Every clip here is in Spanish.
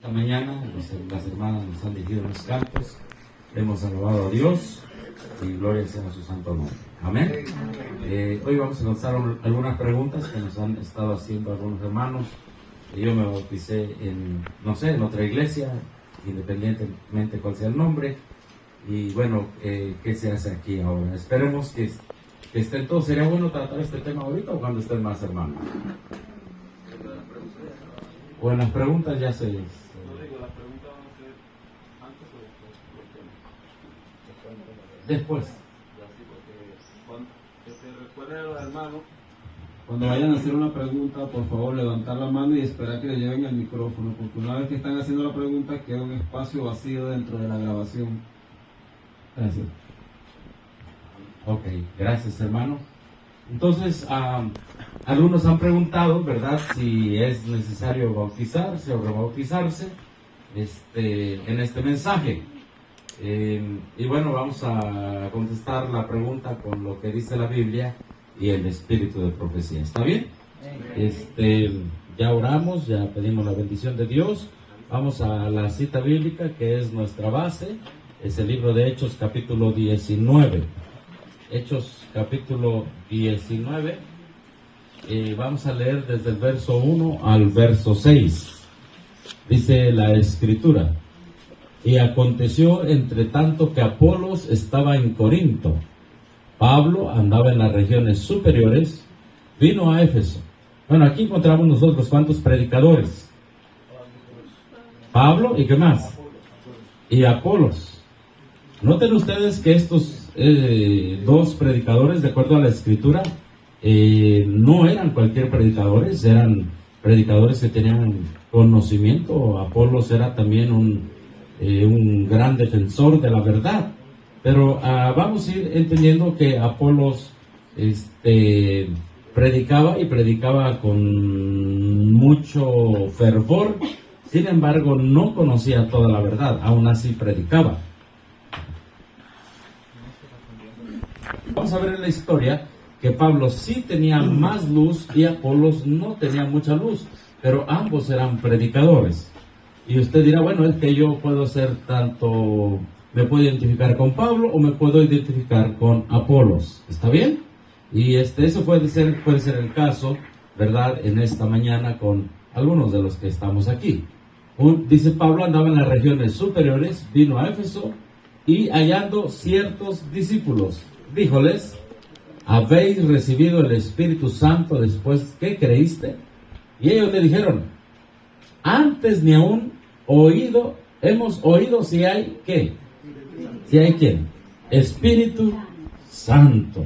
esta mañana las hermanas nos han dirigido los cantos, hemos alabado a Dios y gloria sea a su santo nombre. Amén. Hoy vamos a lanzar algunas preguntas que nos han estado haciendo algunos hermanos. Yo me bauticé en otra iglesia, independientemente cuál sea el nombre. Y bueno, ¿qué se hace aquí ahora? Esperemos que estén todos. ¿Sería bueno tratar este tema ahorita o cuando estén más hermanos? O en las preguntas ya se... No digo, las preguntas van a ser antes o después. Después. Ya sí, porque que se recuerden a los hermanos. Cuando vayan a hacer una pregunta, por favor, levantar la mano y esperar que le lleven el micrófono, porque una vez que están haciendo la pregunta, queda un espacio vacío dentro de la grabación. Gracias. Ok, gracias hermano. Entonces, algunos han preguntado, ¿verdad?, si es necesario bautizarse o rebautizarse en este mensaje. Y bueno, vamos a contestar la pregunta con lo que dice la Biblia y el espíritu de profecía. ¿Está bien? Ya oramos, ya pedimos la bendición de Dios. Vamos a la cita bíblica que es nuestra base. Es el libro de Hechos capítulo 19. Hechos capítulo 19. Vamos a leer desde el verso 1 al verso 6. Dice la escritura: y aconteció entre tanto que Apolos estaba en Corinto, Pablo andaba en las regiones superiores, vino a Éfeso. Bueno, aquí encontramos nosotros cuántos predicadores: Pablo y ¿qué más? Y Apolos. Noten ustedes que estos dos predicadores, de acuerdo a la escritura, no eran cualquier predicadores, eran predicadores que tenían conocimiento. Apolos era también un gran defensor de la verdad. Pero vamos a ir entendiendo que Apolos predicaba con mucho fervor. Sin embargo, no conocía toda la verdad, aún así predicaba. Vamos a ver en la historia que Pablo sí tenía más luz y Apolos no tenía mucha luz, pero ambos eran predicadores. Y usted dirá, bueno, es que yo puedo ser tanto, me puedo identificar con Pablo o me puedo identificar con Apolos. ¿Está bien? Y eso puede ser el caso, ¿verdad?, en esta mañana con algunos de los que estamos aquí. Dice Pablo andaba en las regiones superiores, vino a Éfeso y hallando ciertos discípulos, díjoles: ¿habéis recibido el Espíritu Santo después que creíste? Y ellos le dijeron: antes ni aún hemos oído si hay ¿qué? Si hay ¿quién? Espíritu Santo.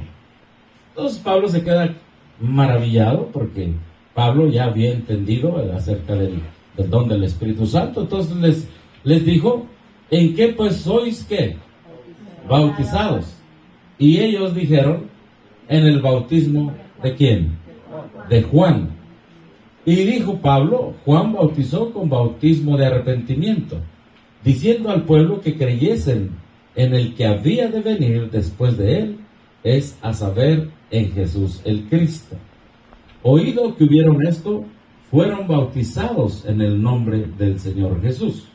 Entonces Pablo se queda maravillado porque Pablo ya había entendido acerca del don del Espíritu Santo. Entonces les dijo: ¿en qué pues sois qué? Bautizados. Y ellos dijeron: en el bautismo ¿de quién? De Juan. Y dijo Pablo: Juan bautizó con bautismo de arrepentimiento, diciendo al pueblo que creyesen en el que había de venir después de él, es a saber, en Jesús el Cristo. Oído que hubieron esto, fueron bautizados en el nombre del Señor Jesús.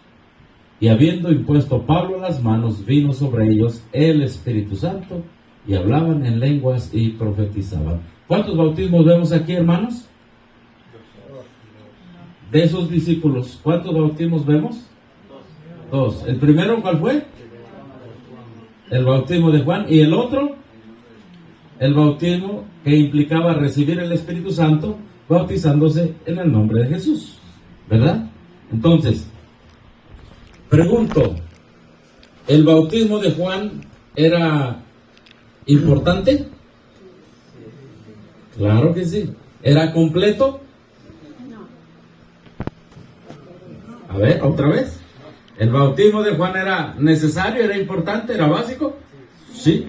Y habiendo impuesto Pablo las manos, vino sobre ellos el Espíritu Santo, y hablaban en lenguas y profetizaban. ¿Cuántos bautismos vemos aquí, hermanos? De esos discípulos, ¿cuántos bautismos vemos? Dos. ¿El primero cuál fue? El bautismo de Juan. ¿Y el otro? El bautismo que implicaba recibir el Espíritu Santo, bautizándose en el nombre de Jesús, ¿verdad? Entonces, pregunto, ¿el bautismo de Juan era importante? Claro que sí. ¿Era completo? A ver, otra vez. ¿El bautismo de Juan era necesario, era importante, era básico? Sí.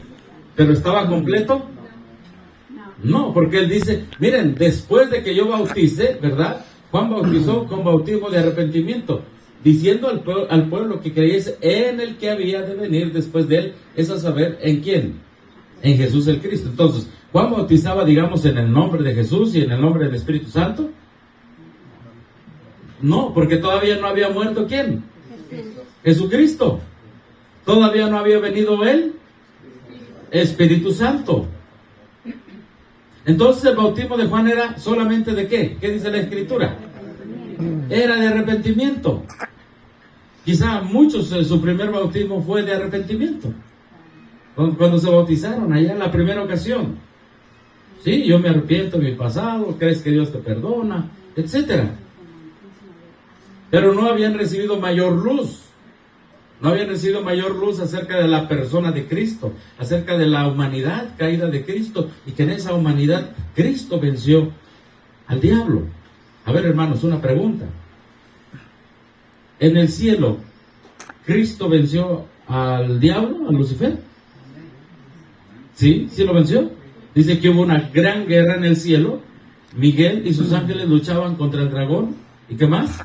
¿Pero estaba completo? No, porque él dice, miren, después de que yo bautice, ¿verdad? Juan bautizó con bautismo de arrepentimiento, diciendo al pueblo que creyese en el que había de venir después de él, es a saber, ¿en quién? En Jesús el Cristo. Entonces, Juan bautizaba, digamos, en el nombre de Jesús y en el nombre del Espíritu Santo. No, porque todavía no había muerto ¿quién? Jesucristo. Todavía no había venido el Espíritu Santo. Entonces el bautismo de Juan era solamente ¿de qué? ¿Qué dice la Escritura? Era de arrepentimiento. Quizá muchos su primer bautismo fue de arrepentimiento. Cuando se bautizaron allá en la primera ocasión. Sí, yo me arrepiento de mi pasado, crees que Dios te perdona, etcétera. Pero no habían recibido mayor luz. No habían recibido mayor luz acerca de la persona de Cristo, acerca de la humanidad caída de Cristo, y que en esa humanidad Cristo venció al diablo. A ver, hermanos, una pregunta. En el cielo, ¿Cristo venció al diablo, a Lucifer? ¿Sí? ¿Sí lo venció? Dice que hubo una gran guerra en el cielo. Miguel y sus ángeles luchaban contra el dragón. ¿Y qué más?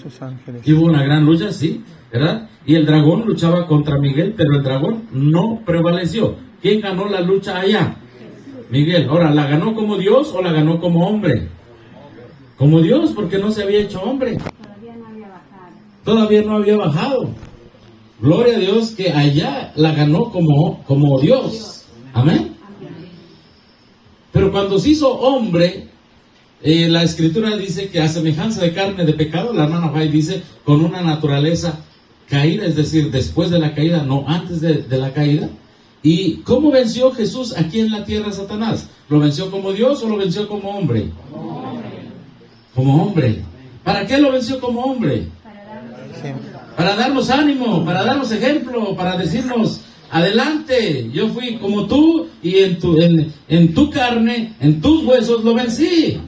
Sus ángeles. Y hubo una gran lucha, sí, ¿verdad? Y el dragón luchaba contra Miguel, pero el dragón no prevaleció. ¿Quién ganó la lucha allá? Miguel. Ahora, ¿la ganó como Dios o la ganó como hombre? Como Dios, porque no se había hecho hombre. Todavía no había bajado. Gloria a Dios que allá la ganó como Dios. Amén. Pero cuando se hizo hombre, la Escritura dice que a semejanza de carne de pecado, la hermana White dice, con una naturaleza caída, es decir, después de la caída, no antes de la caída. ¿Y cómo venció Jesús aquí en la tierra a Satanás? ¿Lo venció como Dios o lo venció como hombre? Como hombre. ¿Para qué lo venció como hombre? Para darnos ánimo, para darnos ejemplo, para decirnos, adelante, yo fui como tú y en tu carne, en tus huesos lo vencí.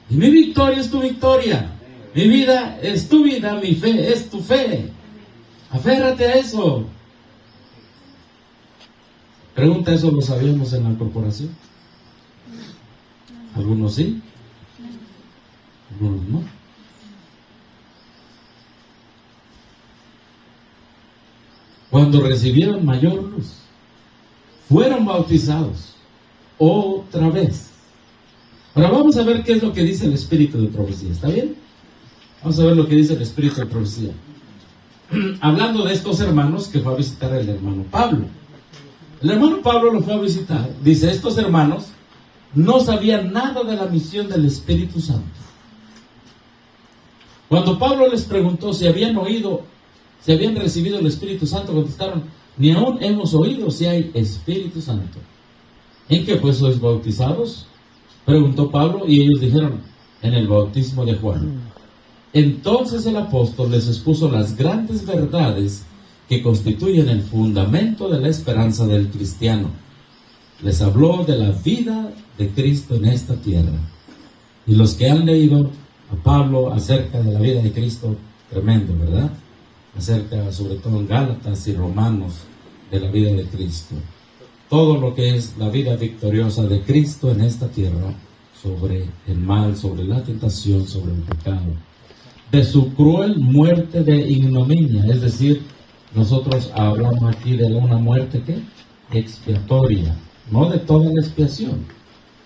Y mi victoria es tu victoria. Mi vida es tu vida, mi fe es tu fe. Aférrate a eso. Pregunta, ¿eso lo sabíamos en la corporación? Algunos sí, algunos no. Cuando recibieron mayor luz, fueron bautizados otra vez. Ahora vamos a ver qué es lo que dice el Espíritu de profecía, ¿está bien? Vamos a ver lo que dice el Espíritu de profecía. Hablando de estos hermanos que fue a visitar el hermano Pablo. El hermano Pablo lo fue a visitar. Dice, estos hermanos no sabían nada de la misión del Espíritu Santo. Cuando Pablo les preguntó si habían oído, si habían recibido el Espíritu Santo, contestaron, ni aún hemos oído si hay Espíritu Santo. ¿En qué pues sois bautizados? Preguntó Pablo, y ellos dijeron, en el bautismo de Juan. Entonces el apóstol les expuso las grandes verdades que constituyen el fundamento de la esperanza del cristiano. Les habló de la vida de Cristo en esta tierra. Y los que han leído a Pablo acerca de la vida de Cristo, tremendo, ¿verdad? Acerca, sobre todo en Gálatas y Romanos, de la vida de Cristo. Todo lo que es la vida victoriosa de Cristo en esta tierra, sobre el mal, sobre la tentación, sobre el pecado. De su cruel muerte de ignominia, es decir, nosotros hablamos aquí de una muerte ¿qué? Expiatoria, no de toda la expiación.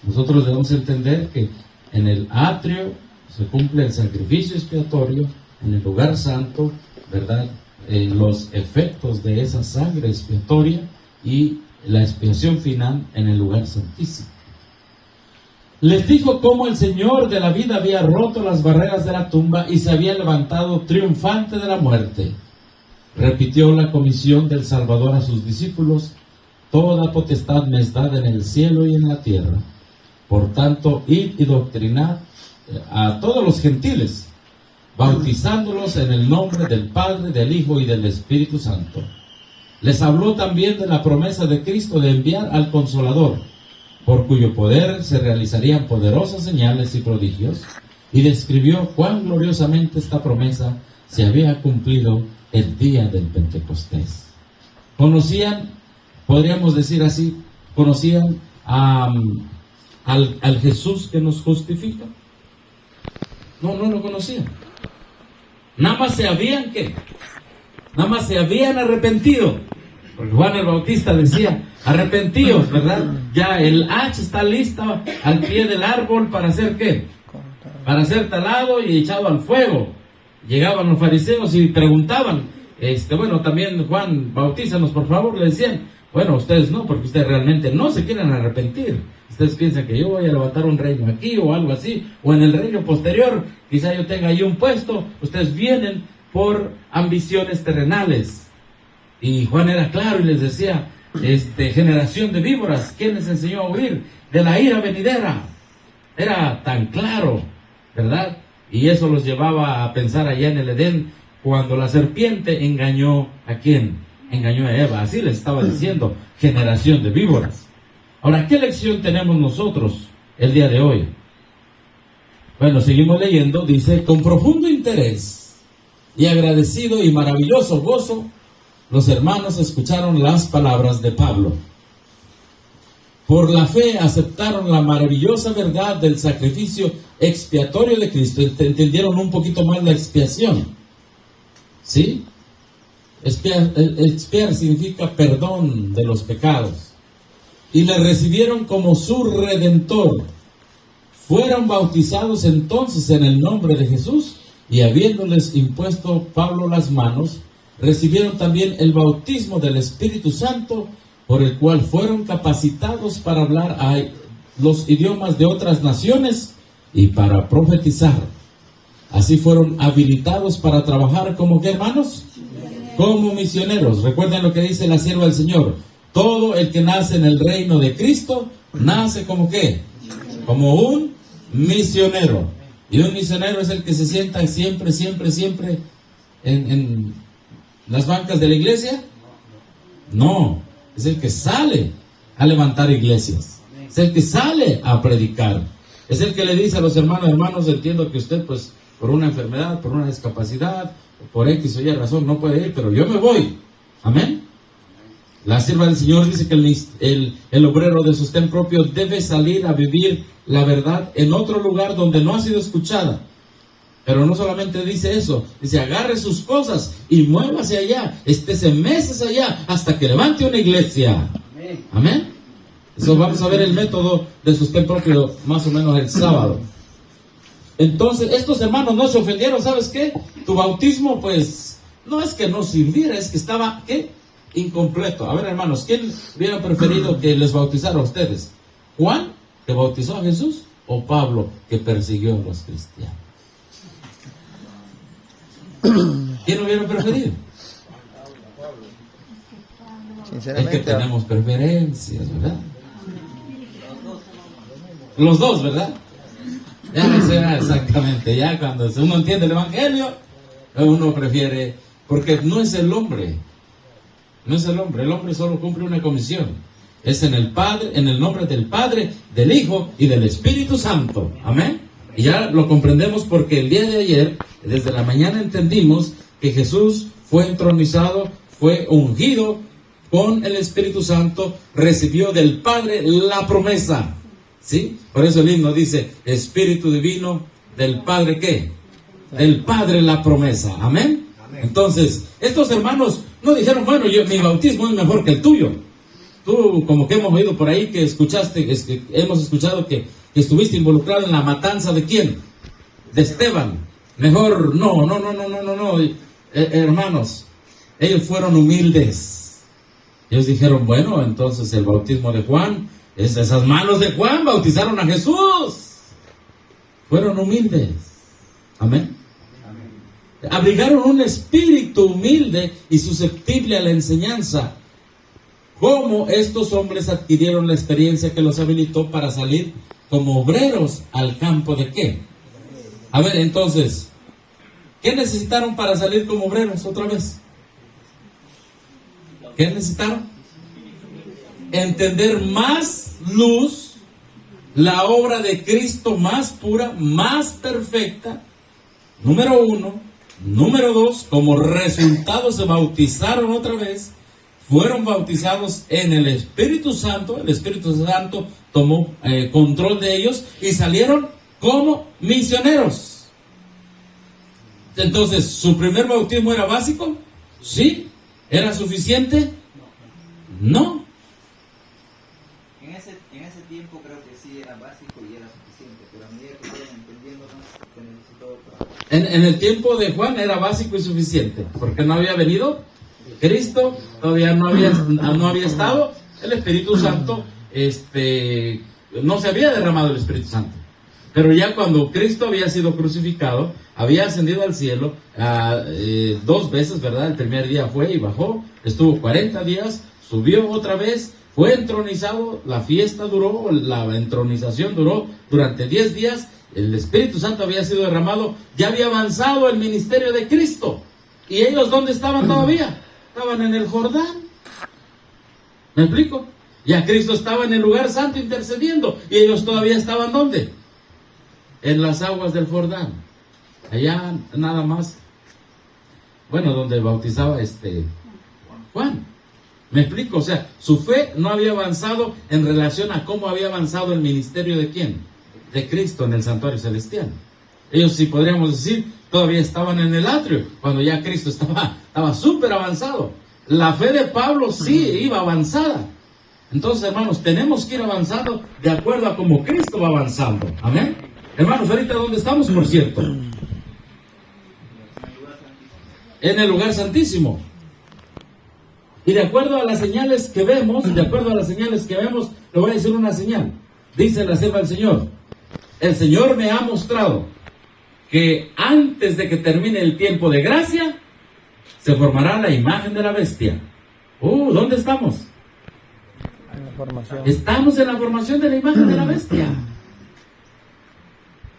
Nosotros debemos entender que en el atrio se cumple el sacrificio expiatorio, en el lugar santo, ¿verdad? Los efectos de esa sangre expiatoria y la expiación final en el lugar santísimo. Les dijo cómo el Señor de la vida había roto las barreras de la tumba y se había levantado triunfante de la muerte. Repitió la comisión del Salvador a sus discípulos: toda potestad me es dada en el cielo y en la tierra. Por tanto, id y doctrinad a todos los gentiles, bautizándolos en el nombre del Padre, del Hijo y del Espíritu Santo. Les habló también de la promesa de Cristo de enviar al Consolador, por cuyo poder se realizarían poderosas señales y prodigios, y describió cuán gloriosamente esta promesa se había cumplido el día del Pentecostés. Conocían, podríamos decir así, conocían al Jesús que nos justifica. No lo conocían. Nada más se habían arrepentido. Porque Juan el Bautista decía, arrepentíos, ¿verdad? Ya el hacha está lista al pie del árbol para hacer ¿qué? para ser talado y echado al fuego. Llegaban los fariseos y preguntaban, bueno, también Juan, bautízanos por favor, le decían. Bueno, ustedes no, porque ustedes realmente no se quieren arrepentir. Ustedes piensan que yo voy a levantar un reino aquí o algo así, o en el reino posterior, quizá yo tenga ahí un puesto. Ustedes vienen por ambiciones terrenales. Y Juan era claro y les decía, generación de víboras, ¿quién les enseñó a huir de la ira venidera? Era tan claro, ¿verdad? Y eso los llevaba a pensar allá en el Edén, cuando la serpiente engañó ¿a quién? Engañó a Eva, así les estaba diciendo, generación de víboras. Ahora, ¿qué lección tenemos nosotros el día de hoy? Bueno, seguimos leyendo, dice, con profundo interés y agradecido y maravilloso gozo, los hermanos escucharon las palabras de Pablo. Por la fe aceptaron la maravillosa verdad del sacrificio expiatorio de Cristo. Entendieron un poquito más la expiación, ¿sí? Expiar significa perdón de los pecados. Y le recibieron como su Redentor. Fueron bautizados entonces en el nombre de Jesús, y habiéndoles impuesto Pablo las manos, recibieron también el bautismo del Espíritu Santo, por el cual fueron capacitados para hablar a los idiomas de otras naciones y para profetizar. Así fueron habilitados para trabajar como, ¿qué, hermanos? Como misioneros. Recuerden lo que dice la sierva del Señor: todo el que nace en el reino de Cristo nace como ¿qué? Como un misionero. Y un misionero es el que se sienta siempre en las bancas de la iglesia. No, es el que sale a levantar iglesias, es el que sale a predicar, es el que le dice a los hermanos, entiendo que usted pues por una enfermedad, por una discapacidad, por X o Y razón no puede ir, pero yo me voy. Amén. La sierva del Señor dice que el obrero de sostén propio debe salir a vivir la verdad en otro lugar donde no ha sido escuchada. Pero no solamente dice eso, dice agarre sus cosas y muévase allá, estése meses allá hasta que levante una iglesia. Amén. Eso vamos a ver el método de sostén propio más o menos el sábado. Entonces, estos hermanos no se ofendieron, ¿sabes qué? Tu bautismo, pues, no es que no sirviera, es que estaba, ¿qué? Incompleto. A ver, hermanos, ¿quién hubiera preferido que les bautizara a ustedes? ¿Juan, que bautizó a Jesús? ¿O Pablo, que persiguió a los cristianos? ¿Quién hubiera preferido? Sinceramente, es que tenemos preferencias, ¿verdad? Los dos, ¿verdad? Ya no sé exactamente, ya cuando uno entiende el Evangelio, uno prefiere, porque no es el hombre, el hombre solo cumple una comisión, es en el Padre, en el nombre del Padre, del Hijo y del Espíritu Santo, amén. Y ya lo comprendemos porque el día de ayer, desde la mañana entendimos que Jesús fue entronizado, fue ungido con el Espíritu Santo, recibió del Padre la promesa. ¿Sí? Por eso el himno dice, Espíritu Divino del Padre, ¿qué? Del Padre la promesa, ¿amén? Entonces, estos hermanos no dijeron, bueno, mi bautismo es mejor que el tuyo. Tú, como que hemos oído por ahí que escuchaste, hemos escuchado que estuviste involucrado en la matanza de ¿quién? De Esteban. Mejor, no. Hermanos, ellos fueron humildes. Ellos dijeron, bueno, entonces el bautismo de Juan, esas manos de Juan bautizaron a Jesús. Fueron humildes. Amén. Abrigaron un espíritu humilde y susceptible a la enseñanza. ¿Cómo estos hombres adquirieron la experiencia que los habilitó para salir como obreros al campo de qué? A ver, entonces, ¿qué necesitaron para salir como obreros otra vez? ¿Qué necesitaron? Entender más luz, la obra de Cristo más pura, más perfecta, número 1. Número 2, como resultado se bautizaron otra vez, fueron bautizados en el Espíritu Santo tomó control de ellos y salieron como misioneros. Entonces, ¿su primer bautismo era básico? ¿Sí? ¿Era suficiente? No. En ese tiempo creo que sí era básico y era suficiente, pero a medida que vayan entendiendo más, En el tiempo de Juan era básico y suficiente, porque no había venido Cristo, todavía no había estado el Espíritu Santo, no se había derramado el Espíritu Santo. Pero ya cuando Cristo había sido crucificado, había ascendido al cielo 2 veces, ¿verdad? El primer día fue y bajó, estuvo 40 días, subió otra vez, fue entronizado, la fiesta duró, la entronización duró durante 10 días, el Espíritu Santo había sido derramado, ya había avanzado el ministerio de Cristo. ¿Y ellos dónde estaban todavía? Estaban en el Jordán. ¿Me explico? Ya Cristo estaba en el lugar santo intercediendo, y ellos todavía estaban ¿dónde? En las aguas del Jordán. Allá nada más, bueno, donde bautizaba Juan. ¿Me explico? O sea, su fe no había avanzado en relación a cómo había avanzado el ministerio de ¿quién? De Cristo en el santuario celestial. Ellos, si podríamos decir, todavía estaban en el atrio, cuando ya Cristo estaba súper avanzado. La fe de Pablo sí iba avanzada. Entonces, hermanos, tenemos que ir avanzando de acuerdo a cómo Cristo va avanzando. Amén. Hermanos, ahorita ¿dónde estamos, por cierto? En el lugar santísimo. Y de acuerdo a las señales que vemos, le voy a decir una señal. Dice la sierva del Señor: el Señor me ha mostrado que antes de que termine el tiempo de gracia, se formará la imagen de la bestia. ¿Dónde estamos? En la formación. Estamos en la formación de la imagen de la bestia.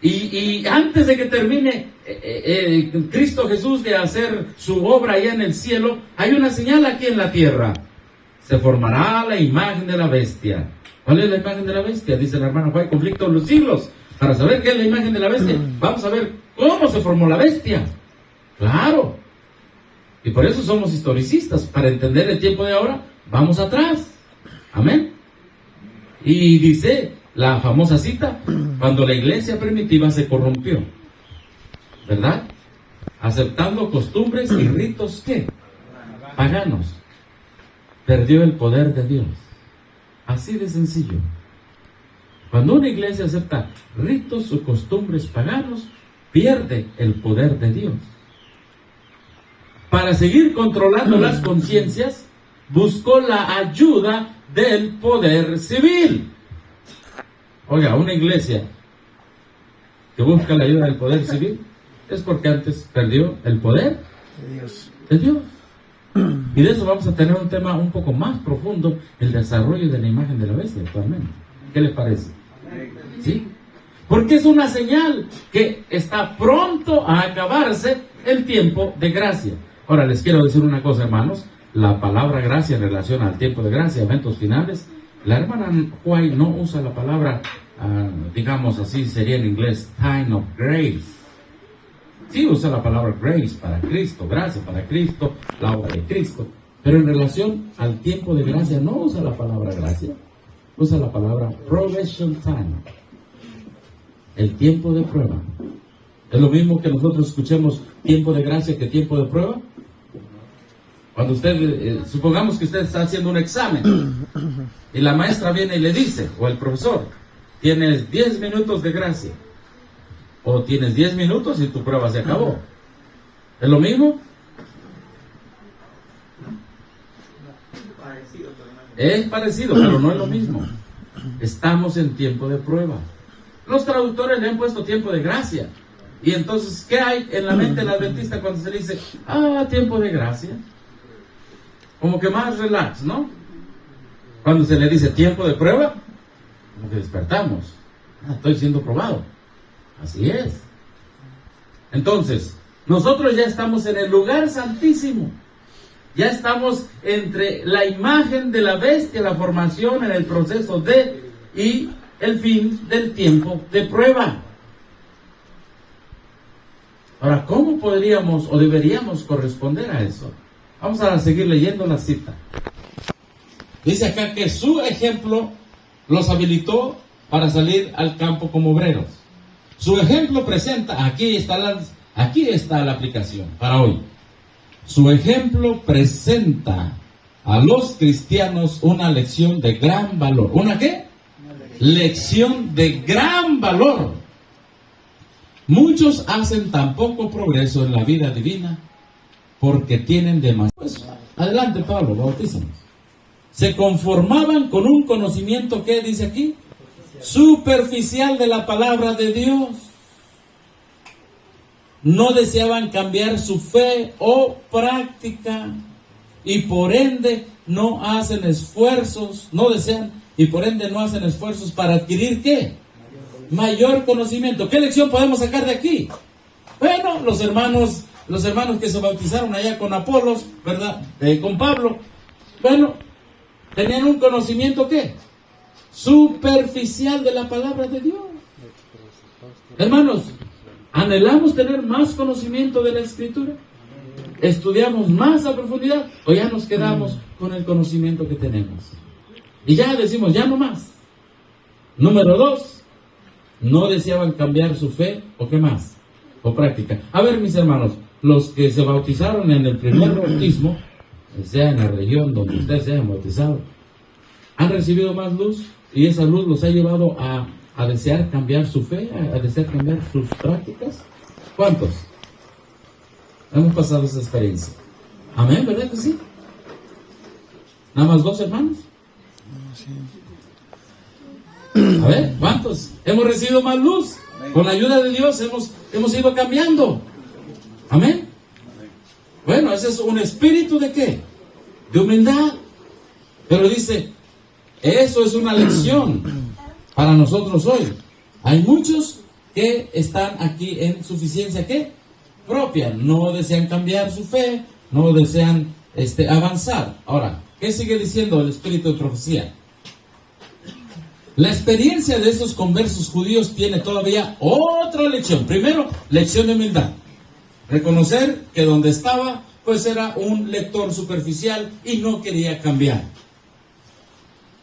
Y antes de que termine Cristo Jesús de hacer su obra allá en el cielo, hay una señal aquí en la tierra. Se formará la imagen de la bestia. ¿Cuál es la imagen de la bestia? Dice la hermana Juan, conflicto de los siglos. Para saber qué es la imagen de la bestia, vamos a ver cómo se formó la bestia. Claro. Y por eso somos historicistas. Para entender el tiempo de ahora, vamos atrás. Amén. Y dice la famosa cita: cuando la iglesia primitiva se corrompió, ¿verdad? Aceptando costumbres y ritos ¿qué? Paganos, perdió el poder de Dios. Así de sencillo. Cuando una iglesia acepta ritos o costumbres paganos, pierde el poder de Dios. Para seguir controlando las conciencias, buscó la ayuda del poder civil. Oiga, una iglesia que busca la ayuda del poder civil es porque antes perdió el poder de Dios. Y de eso vamos a tener un tema un poco más profundo: el desarrollo de la imagen de la bestia actualmente. ¿Qué les parece? ¿Sí? Porque es una señal que está pronto a acabarse el tiempo de gracia. Ahora les quiero decir una cosa, hermanos. La palabra gracia en relación al tiempo de gracia, eventos finales, la hermana White no usa la palabra, digamos así, sería en inglés time of grace. Sí usa la palabra grace para Cristo, gracia para Cristo, la obra de Cristo. Pero en relación al tiempo de gracia no usa la palabra gracia, usa la palabra probation time. El tiempo de prueba. ¿Es lo mismo que nosotros escuchemos tiempo de gracia que tiempo de prueba? Cuando usted, supongamos que usted está haciendo un examen y la maestra viene y le dice, o el profesor: tienes 10 minutos de gracia, o tienes 10 minutos y tu prueba se acabó. ¿Es lo mismo? Es parecido, pero no es lo mismo. Estamos en tiempo de prueba. Los traductores le han puesto tiempo de gracia. Y entonces, ¿qué hay en la mente del adventista cuando se le dice tiempo de gracia? Como que más relax, ¿no? Cuando se le dice tiempo de prueba, como que despertamos. Estoy siendo probado. Así es. Entonces, nosotros ya estamos en el lugar santísimo. Ya estamos entre la imagen de la bestia, la formación, en el proceso y el fin del tiempo de prueba. Ahora, ¿cómo podríamos o deberíamos corresponder a eso? Vamos a seguir leyendo la cita. Dice acá que su ejemplo los habilitó para salir al campo como obreros. Su ejemplo presenta, aquí está la aplicación para hoy. Su ejemplo presenta a los cristianos una lección de gran valor. ¿Una qué? Lección de gran valor. Muchos hacen tan poco progreso en la vida divina porque tienen demasiado. Pues, adelante, Pablo, bautízanos. Se conformaban con un conocimiento, ¿qué dice aquí? Superficial de la palabra de Dios. No deseaban cambiar su fe o práctica y por ende no hacen esfuerzos, no desean y por ende no hacen esfuerzos para adquirir ¿qué? Mayor conocimiento. ¿Qué lección podemos sacar de aquí? Bueno, los hermanos que se bautizaron allá con Apolos, ¿verdad? Con Pablo, bueno, tenían un conocimiento ¿qué? Superficial de la palabra de Dios. Hermanos, ¿anhelamos tener más conocimiento de la Escritura? ¿Estudiamos más a profundidad? ¿O ya nos quedamos con el conocimiento que tenemos? Y ya decimos, ya no más. Número 2, no deseaban cambiar su fe, ¿o qué más? O práctica. A ver, mis hermanos, los que se bautizaron en el primer bautismo, sea en la región donde ustedes se hayan bautizado, ¿han recibido más luz? Y esa luz los ha llevado a desear cambiar su fe, a desear cambiar sus prácticas. ¿Cuántos hemos pasado esa experiencia? Amén, ¿verdad que sí? ¿Nada más 2 hermanos? A ver, ¿cuántos? Hemos recibido más luz. Con la ayuda de Dios hemos ido cambiando. Amén. Bueno, ese es un espíritu de ¿qué? De humildad. Pero dice, eso es una lección para nosotros hoy. Hay muchos que están aquí en suficiencia ¿qué? Propia. No desean cambiar su fe, no desean avanzar. Ahora, ¿qué sigue diciendo el espíritu de profecía? La experiencia de estos conversos judíos tiene todavía otra lección. Primero, lección de humildad. Reconocer que donde estaba, pues era un lector superficial y no quería cambiar.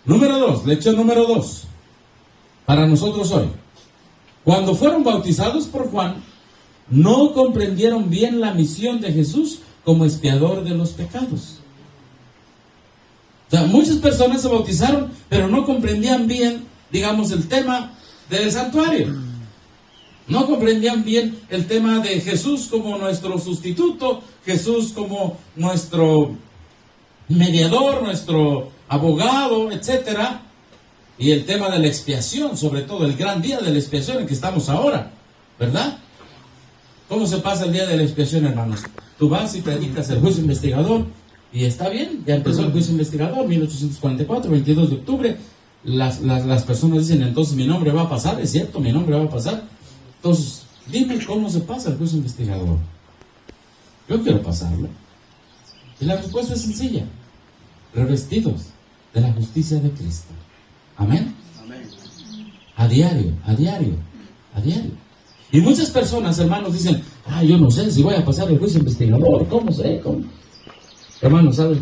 Número 2, lección número 2. Para nosotros hoy. Cuando fueron bautizados por Juan, no comprendieron bien la misión de Jesús como expiador de los pecados. O sea, muchas personas se bautizaron, pero no comprendían bien, digamos, el tema del santuario. No comprendían bien el tema de Jesús como nuestro sustituto, Jesús como nuestro mediador, nuestro abogado, etcétera. Y el tema de la expiación, sobre todo el gran día de la expiación en que estamos ahora, ¿verdad? ¿Cómo se pasa el día de la expiación, hermanos? Tú vas y predicas el juicio investigador. Y está bien, ya empezó el juicio investigador, 1844, 22 de octubre. Las personas dicen, entonces mi nombre va a pasar. Es cierto, mi nombre va a pasar. Entonces, dime cómo se pasa el juicio investigador. Yo quiero pasarlo. Y la respuesta es sencilla. Revestidos de la justicia de Cristo. Amén. Amén. A diario, a diario, a diario. Y muchas personas, hermanos, dicen, yo no sé si voy a pasar el juicio investigador. ¿Cómo sé? ¿Cómo? Hermano, ¿sabes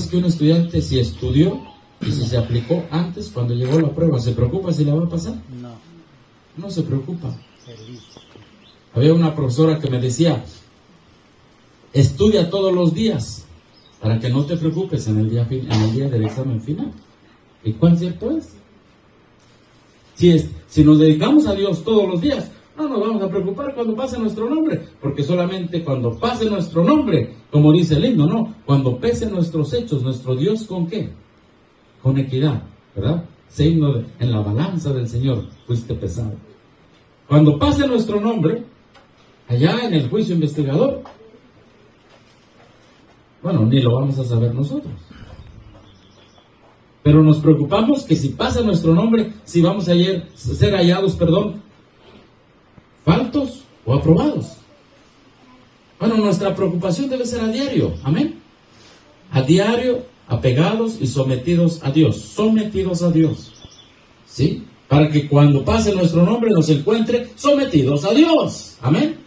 que un estudiante si estudió y si se aplicó antes, cuando llegó la prueba, se preocupa si la va a pasar? No se preocupa. Había una profesora que me decía, estudia todos los días para que no te preocupes en el día del examen final. ¿Y cuán cierto es? Si nos dedicamos a Dios todos los días, no nos vamos a preocupar cuando pase nuestro nombre, porque solamente cuando pase nuestro nombre, como dice el himno, ¿no? Cuando pese nuestros hechos, nuestro Dios, ¿con qué? Con equidad, ¿verdad? Ese himno en la balanza del Señor fuiste pesado. Cuando pase nuestro nombre, allá en el juicio investigador, bueno, ni lo vamos a saber nosotros. Pero nos preocupamos que si pasa nuestro nombre, si vamos a ser hallados, faltos o aprobados. Bueno, nuestra preocupación debe ser a diario, amén. A diario, apegados y sometidos a Dios. Sometidos a Dios, ¿sí? Para que cuando pase nuestro nombre nos encuentre sometidos a Dios, amén.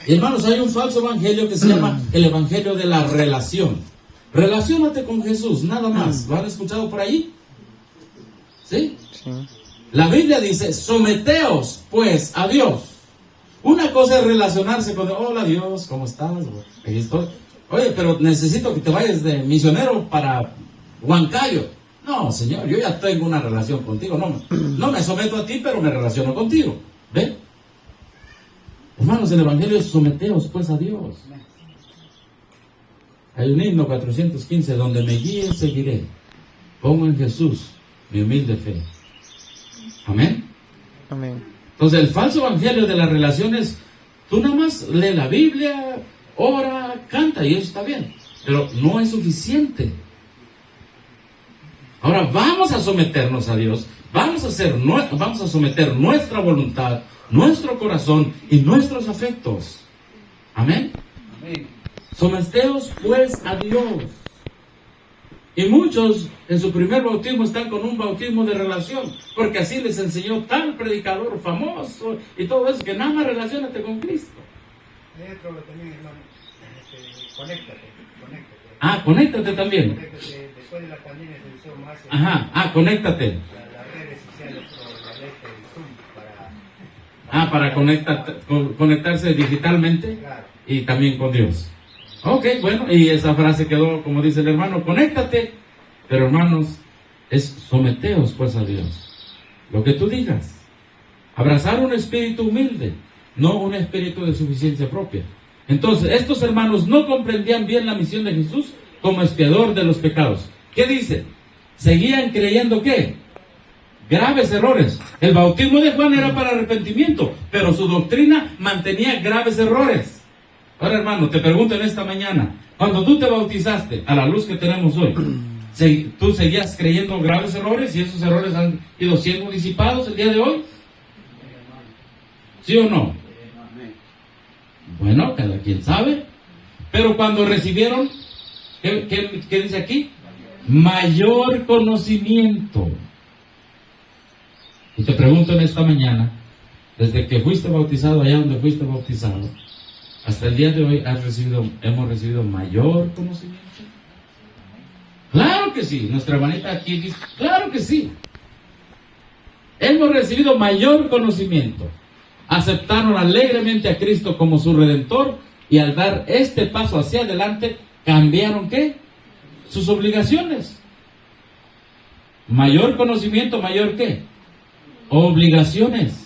Y hermanos, hay un falso evangelio que se llama el evangelio de la relación. Relaciónate con Jesús, nada más. ¿Lo han escuchado por ahí? ¿Sí? Sí. La Biblia dice, someteos pues a Dios. Una cosa es relacionarse con, hola Dios, ¿cómo estás? Aquí estoy. Oye, pero necesito que te vayas de misionero para Huancayo. No, Señor, yo ya tengo una relación contigo. No me someto a ti, pero me relaciono contigo. ¿Ven? Hermanos, el Evangelio es someteos pues a Dios. Hay un himno 415, donde me guíe, seguiré. Pongo en Jesús mi humilde fe. Amén. Amén. Entonces, el falso evangelio de las relaciones, tú nada más lee la Biblia, ora, canta, y eso está bien. Pero no es suficiente. Ahora vamos a someternos a Dios. Vamos a someter nuestra voluntad, nuestro corazón y nuestros afectos. Amén. Someteos pues a Dios. Y muchos en su primer bautismo están con un bautismo de relación, porque así les enseñó tal predicador famoso y todo eso, que nada más relaciónate con Cristo. Hay otro también, hermano, conéctate. Conéctate también. Conéctate, después de la pandemia se usó más Conéctate. las redes sociales o la Zoom Para conectarse digitalmente, claro. y también con Dios. Ok, bueno, y esa frase quedó, como dice el hermano, conéctate. Pero hermanos, es someteos pues a Dios. Lo que tú digas. Abrazar un espíritu humilde, no un espíritu de suficiencia propia. Entonces, estos hermanos no comprendían bien la misión de Jesús como expiador de los pecados. ¿Qué dice? Seguían creyendo ¿qué? Graves errores. El bautismo de Juan era para arrepentimiento, pero su doctrina mantenía graves errores. Ahora, hermano, te pregunto en esta mañana, cuando tú te bautizaste, a la luz que tenemos hoy, ¿tú seguías creyendo graves errores y esos errores han ido siendo disipados el día de hoy? ¿Sí o no? Bueno, cada quien sabe. Pero cuando recibieron, ¿qué dice aquí? Mayor conocimiento. Y te pregunto en esta mañana, desde que fuiste bautizado, allá donde fuiste bautizado, hasta el día de hoy hemos recibido mayor conocimiento. Claro que sí. Nuestra hermanita aquí dice, claro que sí. Hemos recibido mayor conocimiento. Aceptaron alegremente a Cristo como su Redentor, y al dar este paso hacia adelante, cambiaron ¿qué? Sus obligaciones. Mayor conocimiento, mayor ¿qué? Obligaciones.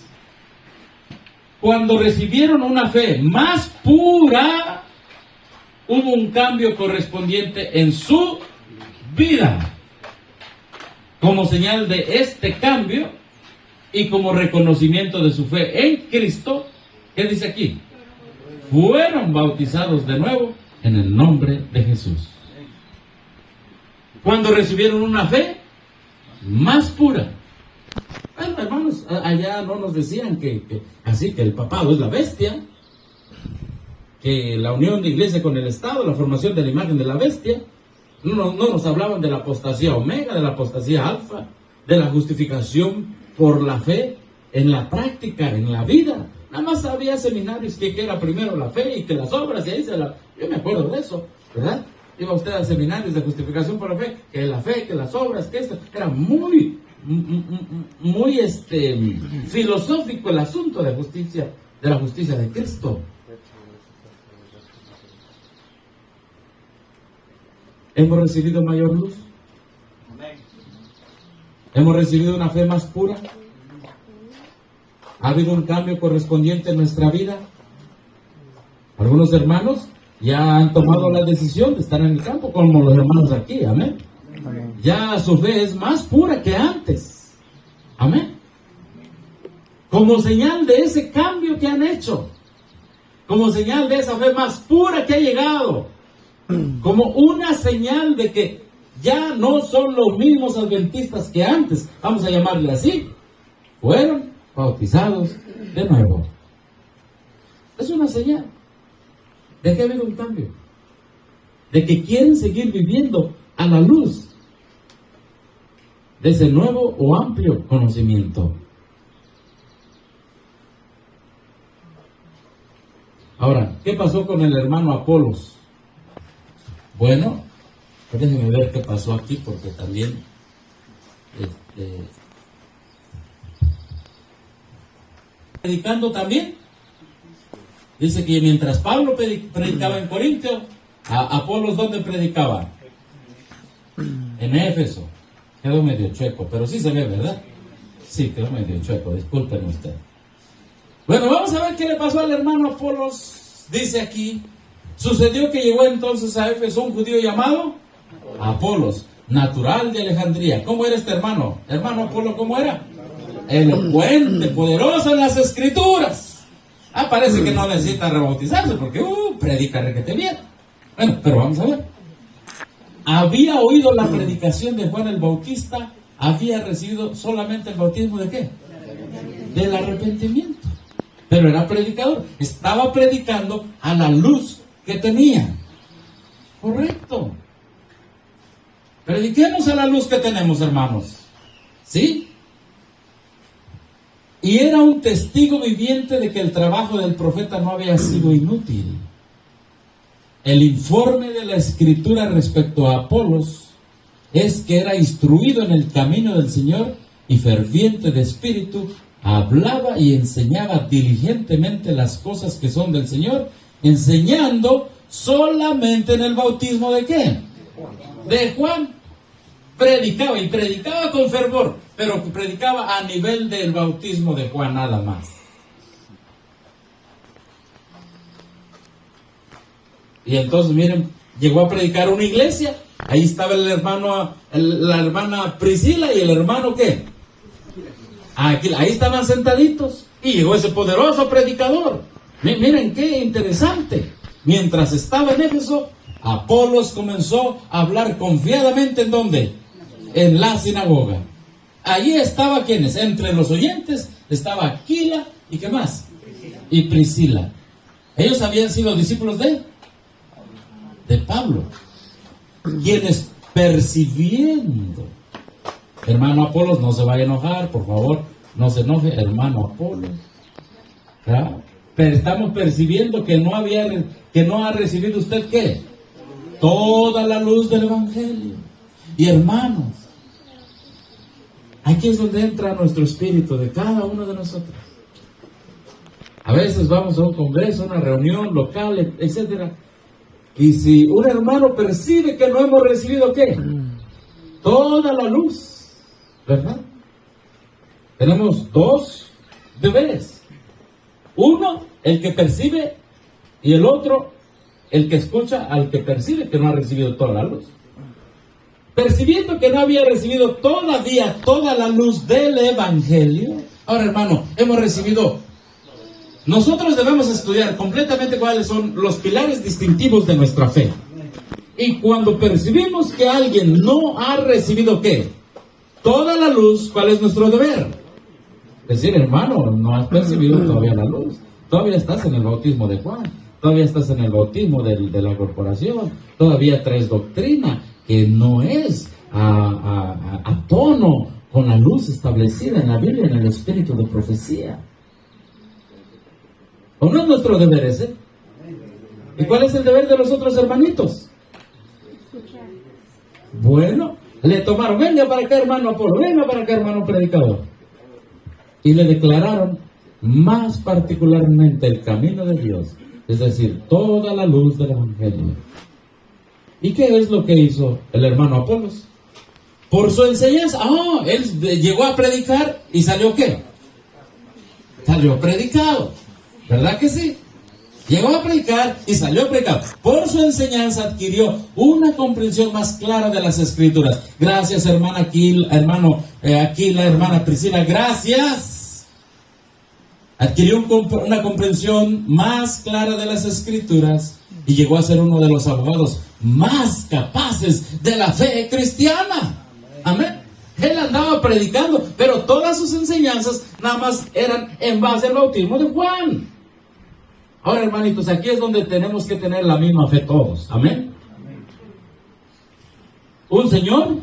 Cuando recibieron una fe más pura, hubo un cambio correspondiente en su vida. Como señal de este cambio y como reconocimiento de su fe en Cristo, ¿qué dice aquí? Fueron bautizados de nuevo en el nombre de Jesús. Cuando recibieron una fe más pura. Bueno, hermanos, allá no nos decían que el papado es la bestia, que la unión de iglesia con el Estado, la formación de la imagen de la bestia. No nos hablaban de la apostasía omega, de la apostasía alfa, de la justificación por la fe en la práctica, en la vida. Nada más había seminarios que era primero la fe y que las obras, y ahí yo me acuerdo de eso, ¿verdad? Iba usted a seminarios de justificación por la fe, que las obras, que esto era muy filosófico el asunto de la justicia de Cristo. ¿Hemos recibido mayor luz? ¿Hemos recibido una fe más pura? ¿Ha habido un cambio correspondiente en nuestra vida? Algunos hermanos ya han tomado la decisión de estar en el campo, como los hermanos aquí, amén. Ya su fe es más pura que antes, amén. Como señal de ese cambio que han hecho, como señal de esa fe más pura que ha llegado, como una señal de que ya no son los mismos adventistas que antes, vamos a llamarle así, fueron bautizados de nuevo. Es una señal de que ha habido un cambio, de que quieren seguir viviendo a la luz de ese nuevo o amplio conocimiento. Ahora, ¿qué pasó con el hermano Apolos? Bueno, déjenme ver qué pasó aquí, porque también predicando también. Dice que mientras Pablo predicaba en Corintio, Apolos, ¿dónde predicaba? En Éfeso. quedó medio chueco, pero sí se ve, ¿verdad? Sí, quedó medio chueco, disculpen usted. Bueno, vamos a ver qué le pasó al hermano Apolos. Dice aquí, sucedió que llegó entonces a Éfeso un judío llamado Apolos, natural de Alejandría. ¿Cómo era este hermano? Hermano Apolo, ¿cómo era? Elocuente, poderoso en las escrituras. Parece que no necesita rebautizarse porque predica requete bien. Bueno, pero vamos a ver. Había oído la predicación de Juan el Bautista, había recibido solamente el bautismo ¿de qué? Del arrepentimiento. Pero era predicador, estaba predicando a la luz que tenía. Correcto. Prediquemos a la luz que tenemos, hermanos. ¿Sí? Y era un testigo viviente de que el trabajo del profeta no había sido inútil. El informe de la Escritura respecto a Apolos es que era instruido en el camino del Señor y ferviente de espíritu, hablaba y enseñaba diligentemente las cosas que son del Señor, enseñando solamente en el bautismo ¿de qué? De Juan. Predicaba y predicaba con fervor, pero predicaba a nivel del bautismo de Juan nada más. Y entonces miren, llegó a predicar una iglesia. Ahí estaba el hermano, la hermana Priscila y el hermano ¿qué? Aquí, ahí estaban sentaditos. Y llegó ese poderoso predicador. Miren qué interesante. Mientras estaba en Éfeso, Apolos comenzó a hablar confiadamente ¿en dónde? En la sinagoga. Allí estaba ¿quiénes? Entre los oyentes estaba Aquila y ¿qué más? Y Priscila. Ellos habían sido discípulos de Pablo, quienes percibiendo, hermano Apolos, no se vaya a enojar, por favor, no se enoje, hermano Apolos, ¿verdad? Pero estamos percibiendo que no ha recibido usted ¿qué? Toda la luz del Evangelio. Y hermanos, aquí es donde entra nuestro espíritu de cada uno de nosotros. A veces vamos a un congreso, a una reunión local, etcétera. Y si un hermano percibe que no hemos recibido ¿qué? Toda la luz, ¿verdad? Tenemos dos deberes. Uno, el que percibe, y el otro, el que escucha al que percibe que no ha recibido toda la luz. Percibiendo que no había recibido todavía toda la luz del Evangelio. Ahora, hermano, hemos recibido. Nosotros debemos estudiar completamente cuáles son los pilares distintivos de nuestra fe. Y cuando percibimos que alguien no ha recibido ¿qué? Toda la luz, ¿cuál es nuestro deber? Decir, hermano, no has percibido todavía la luz. Todavía estás en el bautismo de Juan. Todavía estás en el bautismo de la corporación. Todavía traes doctrina que no es a tono con la luz establecida en la Biblia, en el espíritu de profecía. ¿O no es nuestro deber ese? ¿Y cuál es el deber de los otros hermanitos? Bueno, le tomaron, venga para acá hermano Apolo, venga para acá hermano predicador. Y le declararon más particularmente el camino de Dios, es decir, toda la luz del Evangelio. ¿Y qué es lo que hizo el hermano Apolos? Por su enseñanza, él llegó a predicar y salió ¿qué? Salió predicado. ¿Verdad que sí? Llegó a predicar y salió a predicar. Por su enseñanza adquirió una comprensión más clara de las Escrituras. Gracias, hermana Aquila, hermana Priscila, gracias. Adquirió una comprensión más clara de las Escrituras y llegó a ser uno de los abogados más capaces de la fe cristiana. Amén. Él andaba predicando, pero todas sus enseñanzas nada más eran en base al bautismo de Juan. Ahora, hermanitos, aquí es donde tenemos que tener la misma fe todos. Amén. Un Señor,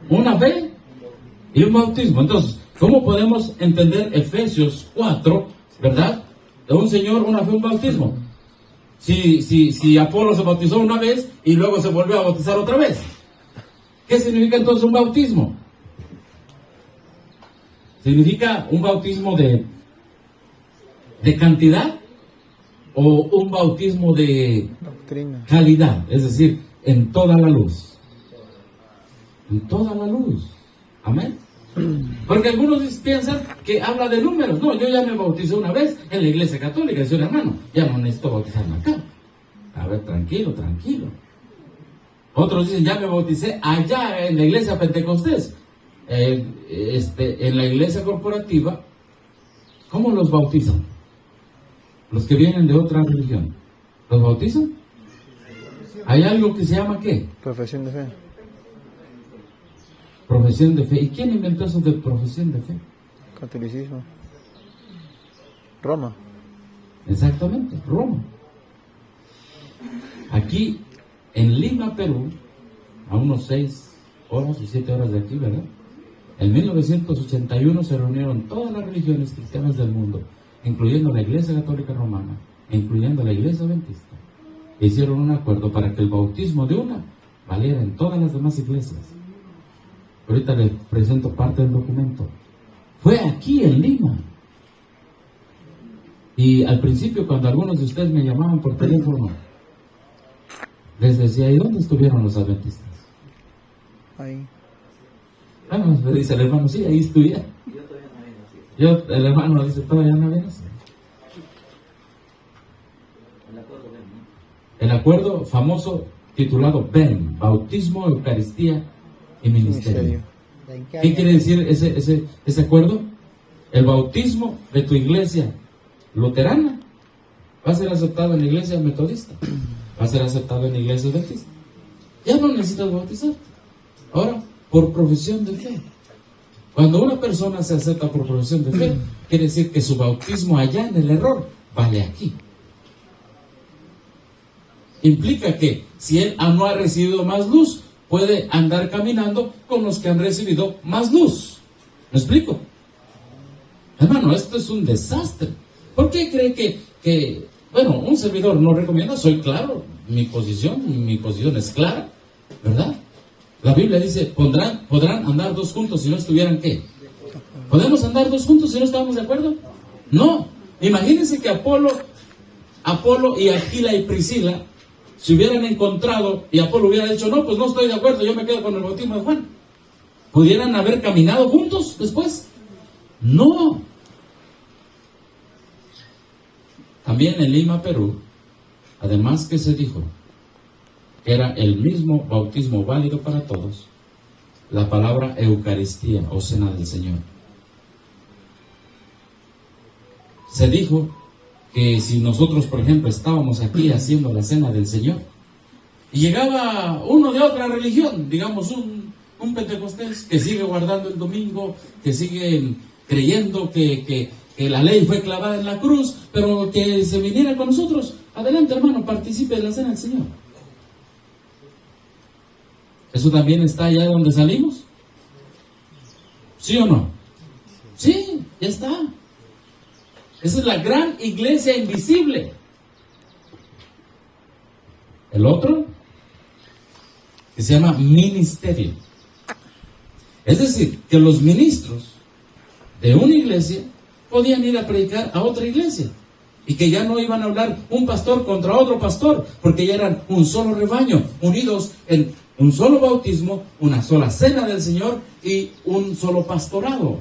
una fe y un bautismo. Entonces, ¿cómo podemos entender Efesios 4, verdad? De un Señor, una fe, un bautismo. Si Apolo se bautizó una vez y luego se volvió a bautizar otra vez. ¿Qué significa entonces un bautismo? ¿Significa un bautismo de cantidad o un bautismo de doctrina, calidad? Es decir, en toda la luz. en toda la luz. Amén. Porque algunos piensan que habla de números. No, yo ya me bauticé una vez en la iglesia católica, dice un hermano, ya no necesito bautizarme acá. A ver, tranquilo, tranquilo. Otros dicen, ya me bauticé allá en la iglesia pentecostés. En la iglesia corporativa, ¿cómo los bautizan? Los que vienen de otra religión, ¿los bautizan? Hay algo que se llama ¿qué? Profesión de fe. Profesión de fe. ¿Y quién inventó eso de profesión de fe? Catolicismo. Roma. Exactamente, Roma. Aquí en Lima, Perú, a unos 6 horas o 7 horas de aquí, ¿verdad? En 1981 se reunieron todas las religiones cristianas del mundo, incluyendo la Iglesia Católica Romana, incluyendo la Iglesia Adventista. E hicieron un acuerdo para que el bautismo de una valiera en todas las demás iglesias. Ahorita les presento parte del documento. Fue aquí en Lima. Y al principio, cuando algunos de ustedes me llamaban por teléfono, les decía, ¿y dónde estuvieron los adventistas? Ahí. Bueno, le dice el hermano, sí, ahí estuvieron. El hermano dice, todavía no había nacido. El acuerdo famoso titulado BEM, Bautismo, Eucaristía y Ministerio. ¿Qué quiere decir ese acuerdo? El bautismo de tu iglesia luterana va a ser aceptado en la iglesia metodista, va a ser aceptado en la iglesia adventista. Ya no necesitas bautizarte. Ahora, por profesión de fe. Cuando una persona se acepta por profesión de fe, quiere decir que su bautismo allá en el error vale aquí. Implica que si él no ha recibido más luz, puede andar caminando con los que han recibido más luz. ¿Me explico? Hermano, esto es un desastre. ¿Por qué cree que bueno, un servidor no recomienda? Soy claro, mi posición es clara, ¿verdad? La Biblia dice, podrán andar dos juntos si no estuvieran ¿qué? ¿Podemos andar dos juntos si no estamos de acuerdo? No. Imagínense que Apolo y Aquila y Priscila se hubieran encontrado y Apolo hubiera dicho, no, pues no estoy de acuerdo, yo me quedo con el bautismo de Juan. ¿Pudieran haber caminado juntos después? No. También en Lima, Perú, además que se dijo que era el mismo bautismo válido para todos, la palabra Eucaristía o Cena del Señor. Se dijo que si nosotros, por ejemplo, estábamos aquí haciendo la Cena del Señor y llegaba uno de otra religión, digamos un pentecostés que sigue guardando el domingo, que sigue creyendo que la ley fue clavada en la cruz, pero que se viniera con nosotros, adelante hermano, participe de la Cena del Señor. ¿Eso también está allá donde salimos? ¿Sí o no? Sí, ya está. Esa es la gran iglesia invisible. El otro, que se llama ministerio. Es decir, que los ministros de una iglesia podían ir a predicar a otra iglesia. Y que ya no iban a hablar un pastor contra otro pastor, porque ya eran un solo rebaño, unidos en un solo bautismo, una sola cena del Señor y un solo pastorado.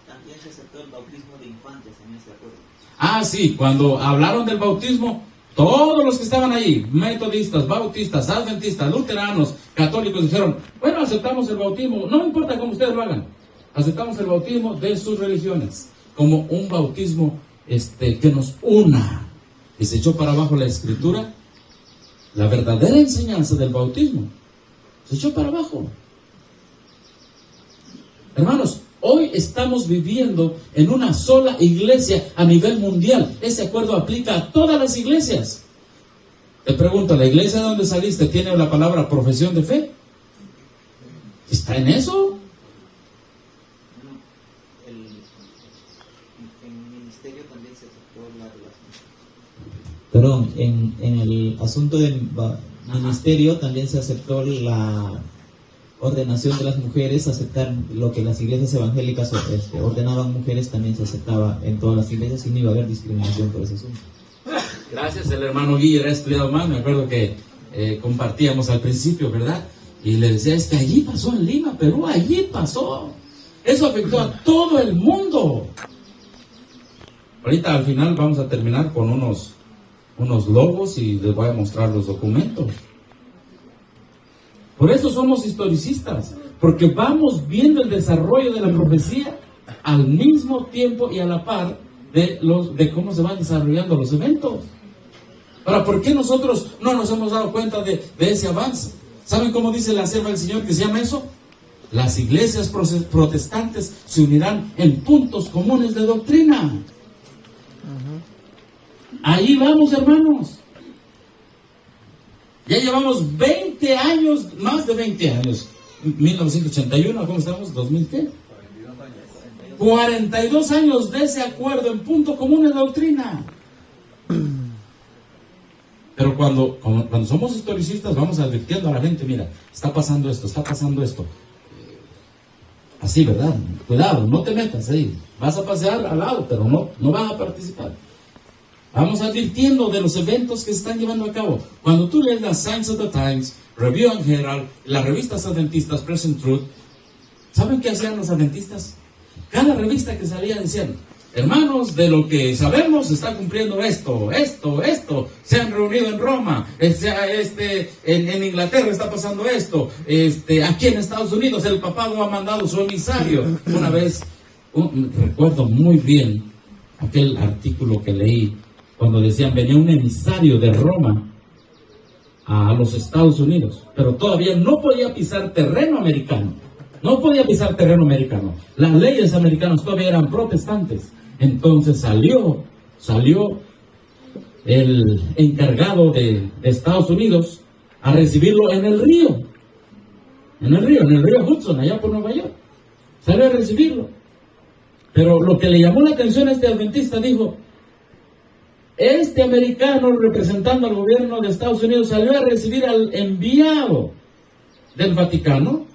También se aceptó el bautismo de infantes en ese acuerdo. Ah, sí, cuando hablaron del bautismo, todos los que estaban allí, metodistas, bautistas, adventistas, luteranos, católicos, dijeron, bueno, aceptamos el bautismo, no importa cómo ustedes lo hagan, aceptamos el bautismo de sus religiones, como un bautismo que nos una. Y se echó para abajo la escritura, la verdadera enseñanza del bautismo. Se echó para abajo. Hermanos, hoy estamos viviendo en una sola iglesia a nivel mundial. Ese acuerdo aplica a todas las iglesias. Te pregunto, ¿la iglesia donde saliste tiene la palabra profesión de fe? ¿Está en eso? Perdón, en el asunto del ministerio también se aceptó la ordenación de las mujeres, aceptar lo que las iglesias evangélicas ordenaban mujeres, también se aceptaba en todas las iglesias y no iba a haber discriminación por ese asunto. Gracias, el hermano Guille ha estudiado más, me acuerdo que compartíamos al principio, ¿verdad? Y le decía, es que allí pasó en Lima, Perú, allí pasó. Eso afectó a todo el mundo. Ahorita al final vamos a terminar con unos logos y les voy a mostrar los documentos. Por eso somos historicistas, porque vamos viendo el desarrollo de la profecía al mismo tiempo y a la par de cómo se van desarrollando los eventos. Ahora, ¿por qué nosotros no nos hemos dado cuenta de ese avance? ¿Saben cómo dice la sierva del Señor que se llama eso? Las iglesias protestantes se unirán en puntos comunes de doctrina. Ahí vamos, hermanos. Ya llevamos 20 años, más de 20 años. 1981, ¿cómo estamos? ¿2000 qué? 42 años de ese acuerdo en punto común de doctrina. Pero cuando somos historicistas vamos advirtiendo a la gente, mira, está pasando esto. Así, ¿verdad? Cuidado, no te metas ahí. Vas a pasear al lado, pero no vas a participar. Vamos advirtiendo de los eventos que se están llevando a cabo. Cuando tú lees las Signs of the Times, Review and Herald, las revistas adventistas, Present Truth, ¿saben qué hacían los adventistas? Cada revista que salía decían, hermanos, de lo que sabemos se está cumpliendo esto, se han reunido en Roma, en Inglaterra está pasando esto, aquí en Estados Unidos el papado ha mandado su emisario. Una vez, recuerdo muy bien aquel artículo que leí, cuando decían, venía un emisario de Roma a los Estados Unidos, pero todavía no podía pisar terreno americano. Las leyes americanas todavía eran protestantes. Entonces salió el encargado de Estados Unidos a recibirlo en el río Hudson, allá por Nueva York. Salió a recibirlo. Pero lo que le llamó la atención a este adventista, dijo, este americano representando al gobierno de Estados Unidos salió a recibir al enviado del Vaticano,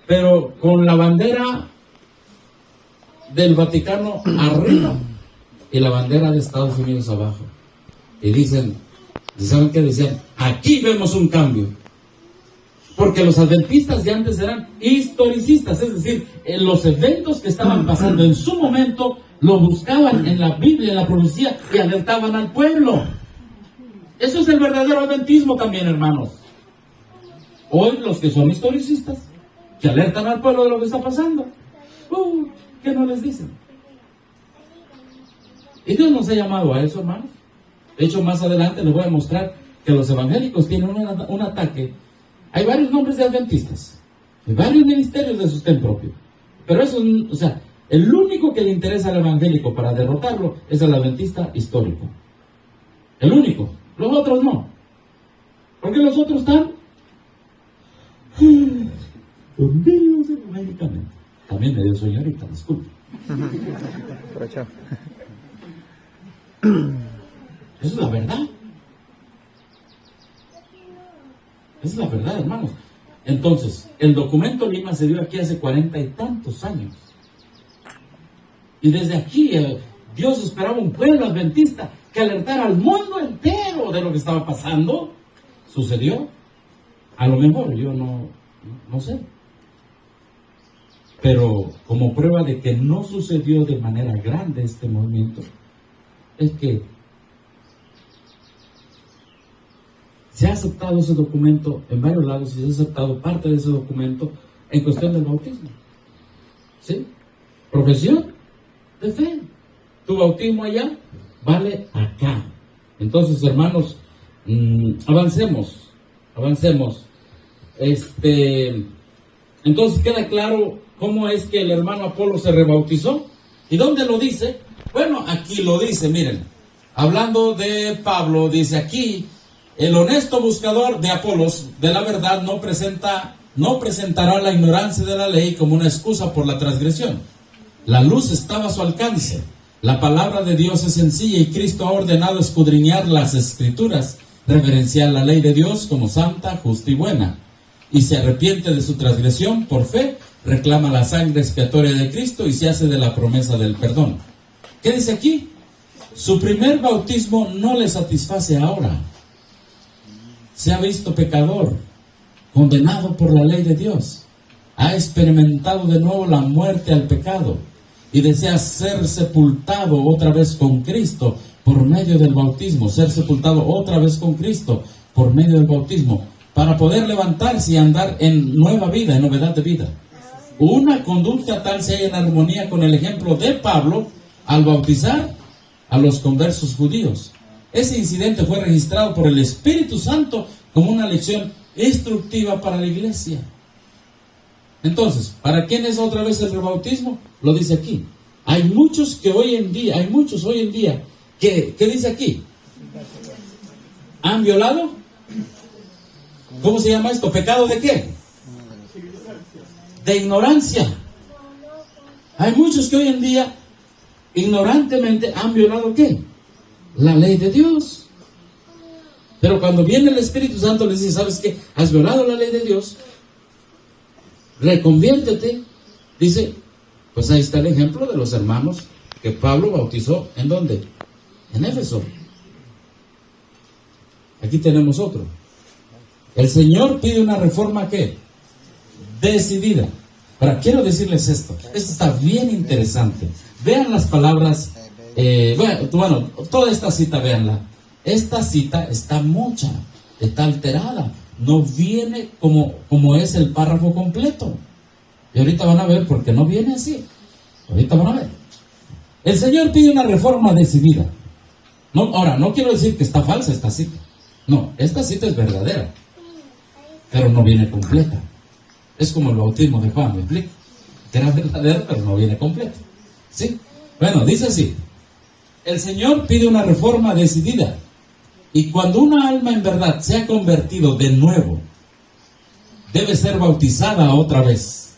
pero con la bandera del Vaticano arriba y la bandera de Estados Unidos abajo. Y dicen, ¿saben qué decían? Aquí vemos un cambio. Porque los adventistas de antes eran historicistas, es decir, en los eventos que estaban pasando en su momento, lo buscaban en la Biblia, en la profecía, y alertaban al pueblo. Eso es el verdadero adventismo también, hermanos. Hoy los que son historicistas, que alertan al pueblo de lo que está pasando, ¿qué no les dicen? Y Dios nos ha llamado a eso, hermanos. De hecho, más adelante les voy a mostrar que los evangélicos tienen un ataque. Hay varios nombres de adventistas, hay varios ministerios de sostén propio, pero eso, el único que le interesa al evangélico para derrotarlo es el adventista histórico. El único. Los otros no. Porque los otros están hundidos evangélicamente. También me dio sueño ahorita, disculpe. Aprovechado. Esa es la verdad. Esa es la verdad, hermanos. Entonces, el documento Lima se dio aquí hace 40 y tantos años. Y desde aquí, Dios esperaba un pueblo adventista que alertara al mundo entero de lo que estaba pasando. ¿Sucedió? A lo mejor, yo no sé. Pero como prueba de que no sucedió de manera grande este movimiento, es que se ha aceptado ese documento en varios lados y se ha aceptado parte de ese documento en cuestión del bautismo. ¿Sí? Profesión de fe. Tu bautismo allá vale acá. Entonces, hermanos, avancemos. Entonces queda claro cómo es que el hermano Apolo se rebautizó. ¿Y dónde lo dice? Bueno, aquí lo dice, miren. Hablando de Pablo, dice aquí, el honesto buscador de Apolos de la verdad no presentará la ignorancia de la ley como una excusa por la transgresión. La luz estaba a su alcance. La palabra de Dios es sencilla y Cristo ha ordenado escudriñar las escrituras, reverenciar la ley de Dios como santa, justa y buena. Y se arrepiente de su transgresión por fe, reclama la sangre expiatoria de Cristo y se hace de la promesa del perdón. ¿Qué dice aquí? Su primer bautismo no le satisface ahora. Se ha visto pecador, condenado por la ley de Dios, ha experimentado de nuevo la muerte al pecado y desea ser sepultado otra vez con Cristo por medio del bautismo, ser sepultado otra vez con Cristo por medio del bautismo, para poder levantarse y andar en nueva vida, en novedad de vida. Una conducta tal se halla en armonía con el ejemplo de Pablo al bautizar a los conversos judíos. Ese incidente fue registrado por el Espíritu Santo como una lección instructiva para la iglesia. Entonces, ¿para quién es otra vez el rebautismo? Lo dice aquí. Hay muchos hoy en día, ¿qué dice aquí? ¿Han violado? ¿Cómo se llama esto? ¿Pecado de qué? De ignorancia. Hay muchos que hoy en día, ignorantemente, han violado ¿qué? La ley de Dios. Pero cuando viene el Espíritu Santo les dice, ¿sabes qué? Has violado la ley de Dios, reconviértete. Dice, pues ahí está el ejemplo de los hermanos que Pablo bautizó. ¿En dónde? En Éfeso. Aquí tenemos otro. El Señor pide una reforma ¿qué? Decidida. Ahora, quiero decirles esto. Esto está bien interesante. Vean las palabras. Bueno, toda esta cita, véanla. Esta cita está mocha, está alterada. No viene como es el párrafo completo. Y ahorita van a ver por qué no viene así. Ahorita van a ver. El Señor pide una reforma decidida. No, ahora, no quiero decir que está falsa esta cita. No, esta cita es verdadera, pero no viene completa. Es como el bautismo de Juan, ¿me explico? Que era verdadero, pero no viene completo. ¿Sí? Bueno, dice así. El Señor pide una reforma decidida. Y cuando una alma en verdad se ha convertido de nuevo, debe ser bautizada otra vez.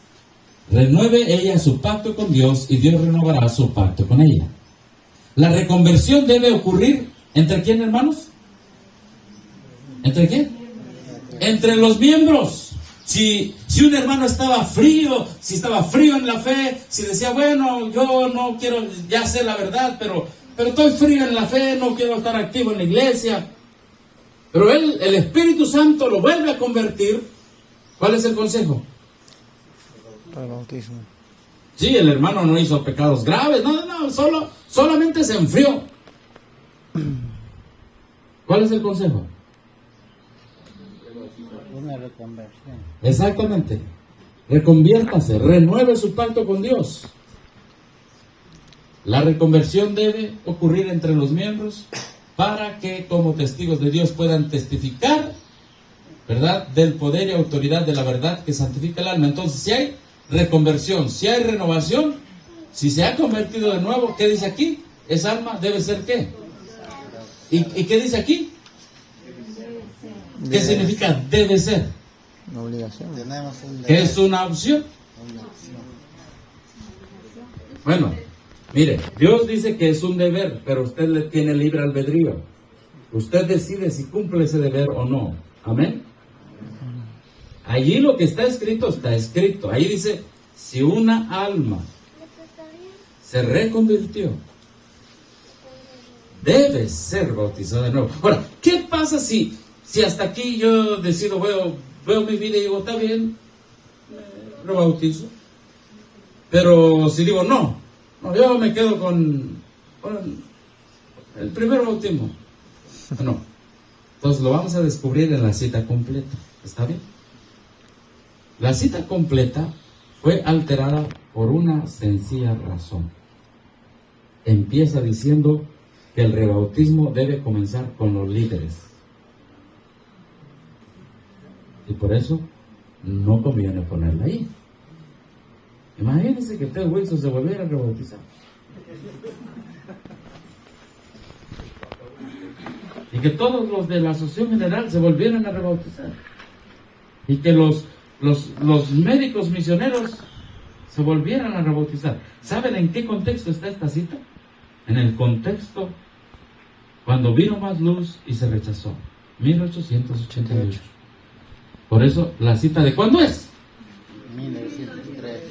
Renueve ella su pacto con Dios y Dios renovará su pacto con ella. La reconversión debe ocurrir ¿entre quién, hermanos? ¿Entre quién? Entre los miembros. Si un hermano estaba frío, si estaba frío en la fe, si decía, bueno, yo no quiero, ya sé la verdad, pero estoy frío en la fe, no quiero estar activo en la iglesia. Pero el Espíritu Santo lo vuelve a convertir. ¿Cuál es el consejo? Para el bautismo. Sí, el hermano no hizo pecados graves, no, solamente se enfrió. ¿Cuál es el consejo? Una reconversión. Exactamente. Reconviértase, renueve su pacto con Dios. La reconversión debe ocurrir entre los miembros para que como testigos de Dios puedan testificar, ¿verdad?, del poder y autoridad de la verdad que santifica el alma. Entonces, si hay reconversión, si hay renovación, si se ha convertido de nuevo, ¿qué dice aquí? Esa alma debe ser ¿qué? ¿Y qué dice aquí? ¿Qué significa debe ser? Una obligación. ¿Qué es una opción? Bueno, mire, Dios dice que es un deber, pero usted le tiene libre albedrío. Usted decide si cumple ese deber o no. Amén. Allí lo que está escrito, está escrito. Ahí dice, si una alma se reconvirtió, debe ser bautizada de nuevo. Ahora, ¿qué pasa si hasta aquí yo decido, veo mi vida y digo, está bien, lo bautizo? Pero si digo, no, yo me quedo con el primer bautismo. No. Entonces lo vamos a descubrir en la cita completa. ¿Está bien? La cita completa fue alterada por una sencilla razón. Empieza diciendo que el rebautismo debe comenzar con los líderes. Y por eso no conviene ponerla ahí. Imagínense que Ted Wilson se volviera a rebautizar. Y que todos los de la Asociación General se volvieran a rebautizar. Y que los médicos misioneros se volvieran a rebautizar. ¿Saben en qué contexto está esta cita? En el contexto cuando vino más luz y se rechazó. 1888. Por eso la cita de ¿cuándo es? 1903.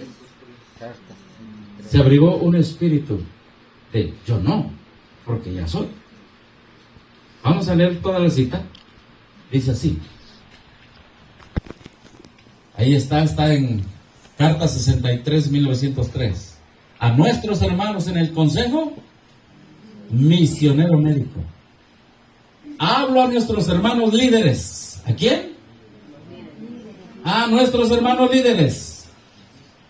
Se abrigó un espíritu de yo no, porque ya soy. Vamos a leer toda la cita. Dice así. Ahí está en Carta 63, 1903. A nuestros hermanos en el Consejo Misionero Médico. Hablo a nuestros hermanos líderes. ¿A quién? A nuestros hermanos líderes.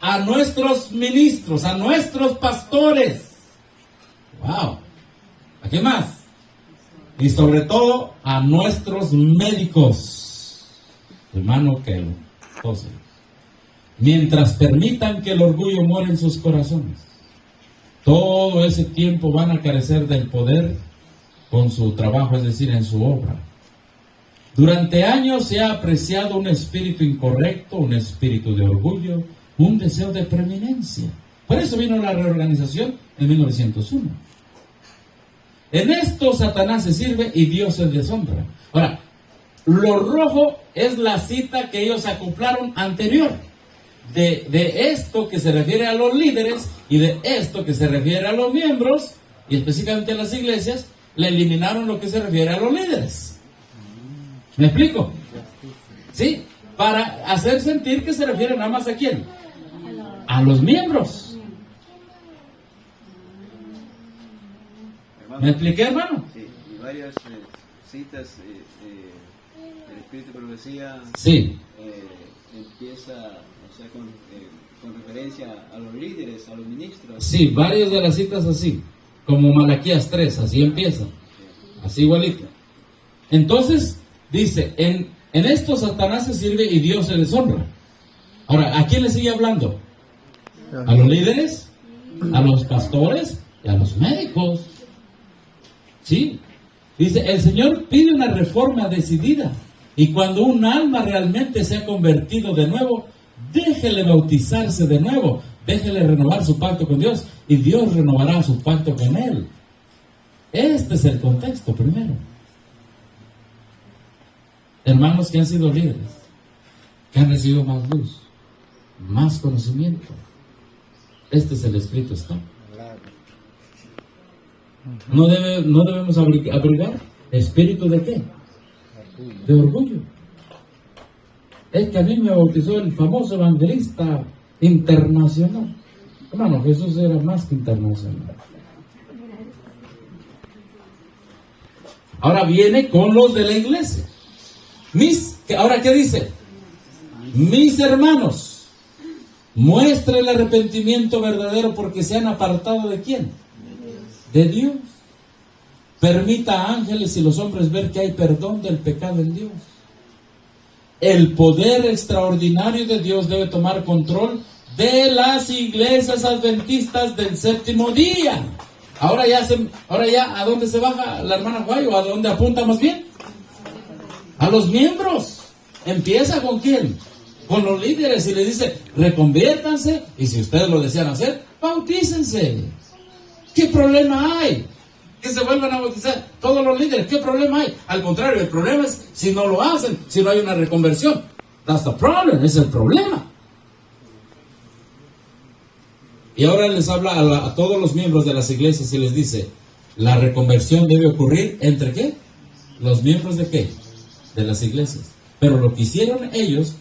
A nuestros ministros, a nuestros pastores. Wow. ¿A quién más? Y sobre todo a nuestros médicos. Hermano Kelo, José. Mientras permitan que el orgullo muera en sus corazones, todo ese tiempo van a carecer del poder con su trabajo, es decir, en su obra. Durante años se ha apreciado un espíritu incorrecto, un espíritu de orgullo, un deseo de preeminencia. Por eso vino la reorganización en 1901. En esto Satanás se sirve y Dios se deshonra. Ahora, lo rojo es la cita que ellos acoplaron anterior. De esto que se refiere a los líderes y de esto que se refiere a los miembros, y específicamente a las iglesias, le eliminaron lo que se refiere a los líderes. ¿Me explico? ¿Sí? Para hacer sentir que se refiere nada más a quién. A los miembros. ¿Me expliqué, hermano? Sí, y varias citas del Espíritu de Profecía Sí. empieza, o sea, con referencia a los líderes, a los ministros. Sí, varias de las citas así, como Malaquías 3, así empieza, así igualito. Entonces, dice, en esto Satanás se sirve y Dios se deshonra. Ahora, ¿a quién le sigue hablando? ¿A los líderes? ¿A los pastores? Y a los médicos. ¿Sí? Dice, el Señor pide una reforma decidida. Y cuando un alma realmente se ha convertido de nuevo, déjele bautizarse de nuevo, déjele renovar su pacto con Dios y Dios renovará su pacto con él. Este es el contexto primero. Hermanos que han sido líderes, que han recibido más luz, más conocimiento. Este es el Espíritu Santo. No debemos abrigar espíritu de qué? De orgullo. Es que a mí me bautizó el famoso evangelista internacional. Hermano, Jesús era más que internacional. Ahora viene con los de la iglesia. Ahora, ¿qué dice? Mis hermanos, muestra el arrepentimiento verdadero porque se han apartado ¿de quién? De Dios. Permita a ángeles y los hombres ver que hay perdón del pecado en Dios. El poder extraordinario de Dios debe tomar control de las iglesias adventistas del séptimo día. Ahora ya, ¿a dónde se baja la hermana Guay? ¿O a dónde apunta más bien? A los miembros. ¿Empieza con quién? Con los líderes y le dice, reconviértanse y si ustedes lo desean hacer, bautícense. ¿Qué problema hay? Que se vuelvan a bautizar todos los líderes. ¿Qué problema hay? Al contrario, el problema es si no lo hacen, si no hay una reconversión. That's the problem, es el problema. Y ahora les habla a todos los miembros de las iglesias y les dice, la reconversión debe ocurrir ¿entre qué? Los miembros de qué? De las iglesias. Pero lo que hicieron ellos,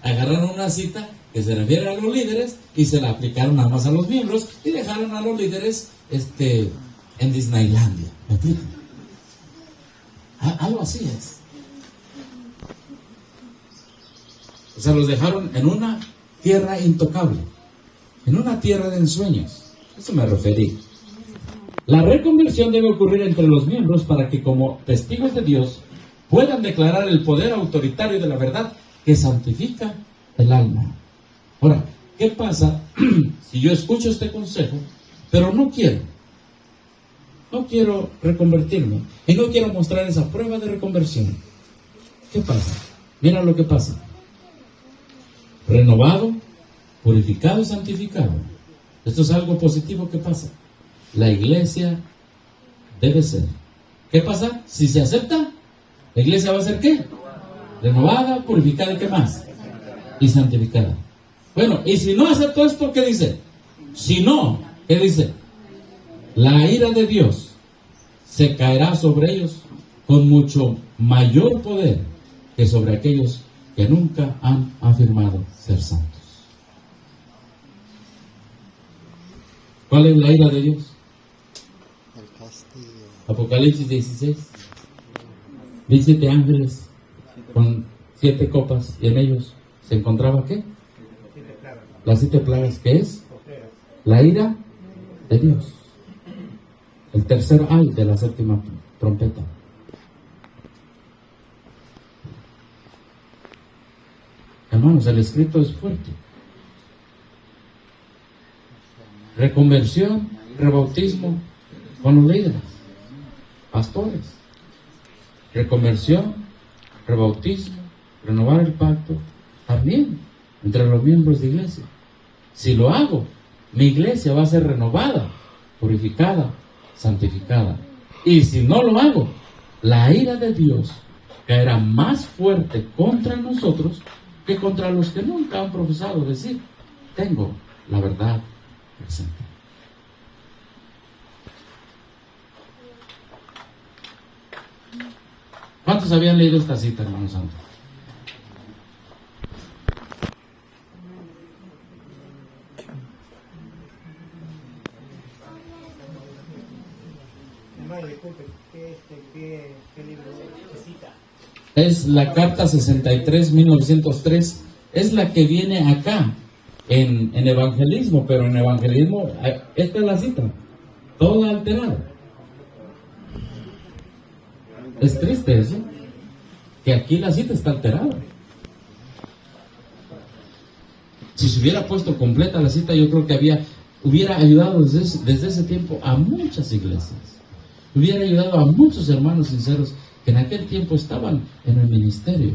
agarraron una cita que se refiere a los líderes y se la aplicaron nada más a los miembros y dejaron a los líderes en Disneylandia. ¿Me explico? Algo así es. O sea, los dejaron en una tierra intocable, en una tierra de ensueños. Eso me referí. La reconversión debe ocurrir entre los miembros para que como testigos de Dios puedan declarar el poder autoritario de la verdad que santifica el alma. Ahora, ¿qué pasa si yo escucho este consejo, pero no quiero reconvertirme y no quiero mostrar esa prueba de reconversión? ¿Qué pasa? Mira lo que pasa. Renovado, purificado y santificado. Esto es algo positivo que pasa. La iglesia debe ser. ¿Qué pasa? Si se acepta, la iglesia va a ser ¿qué? Renovada, purificada y ¿qué más? Y santificada. Bueno, y si no acepto esto, ¿qué dice? Si no, ¿qué dice? La ira de Dios se caerá sobre ellos con mucho mayor poder que sobre aquellos que nunca han afirmado ser santos. ¿Cuál es la ira de Dios? El castigo. Apocalipsis 16. Vi 7 ángeles con 7 copas y en ellos se encontraba ¿qué? Las 7 plagas, ¿qué es? La ira de Dios. El tercer ay de la 7ª trompeta. Hermanos, el escrito es fuerte. Reconversión, rebautismo con los líderes, pastores. Reconversión, rebautismo, renovar el pacto, también entre los miembros de iglesia. Si lo hago, mi iglesia va a ser renovada, purificada, santificada. Y si no lo hago, la ira de Dios caerá más fuerte contra nosotros que contra los que nunca han profesado decir, tengo la verdad presente. ¿Cuántos habían leído esta cita, hermano santo? Hermano, disculpe, ¿qué libro cita? Es la carta 63, 1903, es la que viene acá en evangelismo, pero en evangelismo, esta es la cita, toda alterada. Es triste eso, que aquí la cita está alterada. Si se hubiera puesto completa la cita, yo creo que hubiera ayudado desde ese tiempo a muchas iglesias. Hubiera ayudado a muchos hermanos sinceros que en aquel tiempo estaban en el ministerio.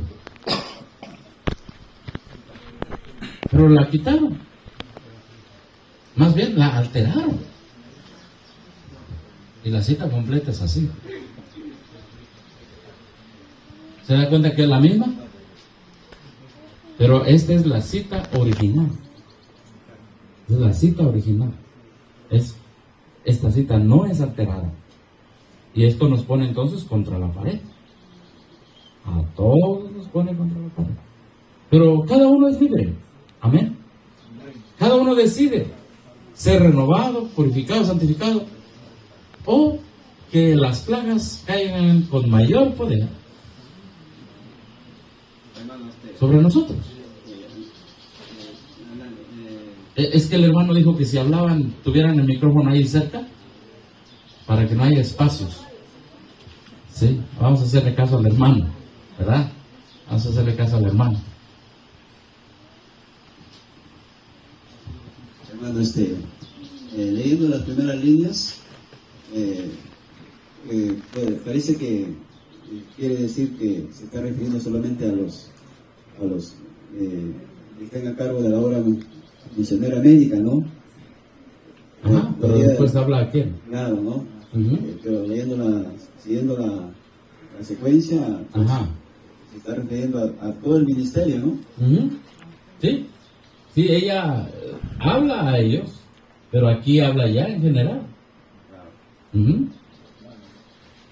Pero la quitaron. Más bien la alteraron. Y la cita completa es así. ¿Se da cuenta que es la misma? Pero esta es la cita original. Es la cita original. Esta cita no es alterada. Y esto nos pone entonces contra la pared. A todos nos pone contra la pared. Pero cada uno es libre. Amén. Cada uno decide ser renovado, purificado, santificado. O que las plagas caigan con mayor poder sobre nosotros. Es que el hermano dijo que si hablaban, tuvieran el micrófono ahí cerca, para que no haya espacios. Sí, vamos a hacerle caso al hermano, ¿verdad? Vamos a hacerle caso al hermano. Hermano, leyendo las primeras líneas, parece que quiere decir que se está refiriendo solamente a los que están a cargo de la obra misionera médica, ¿no? Ajá, pero después habla a quién. Claro, ¿no? Uh-huh. Pero siguiendo la secuencia, pues, se está refiriendo a todo el ministerio, ¿no? Uh-huh. Sí, ella habla a ellos, pero aquí habla ya en general. Uh-huh.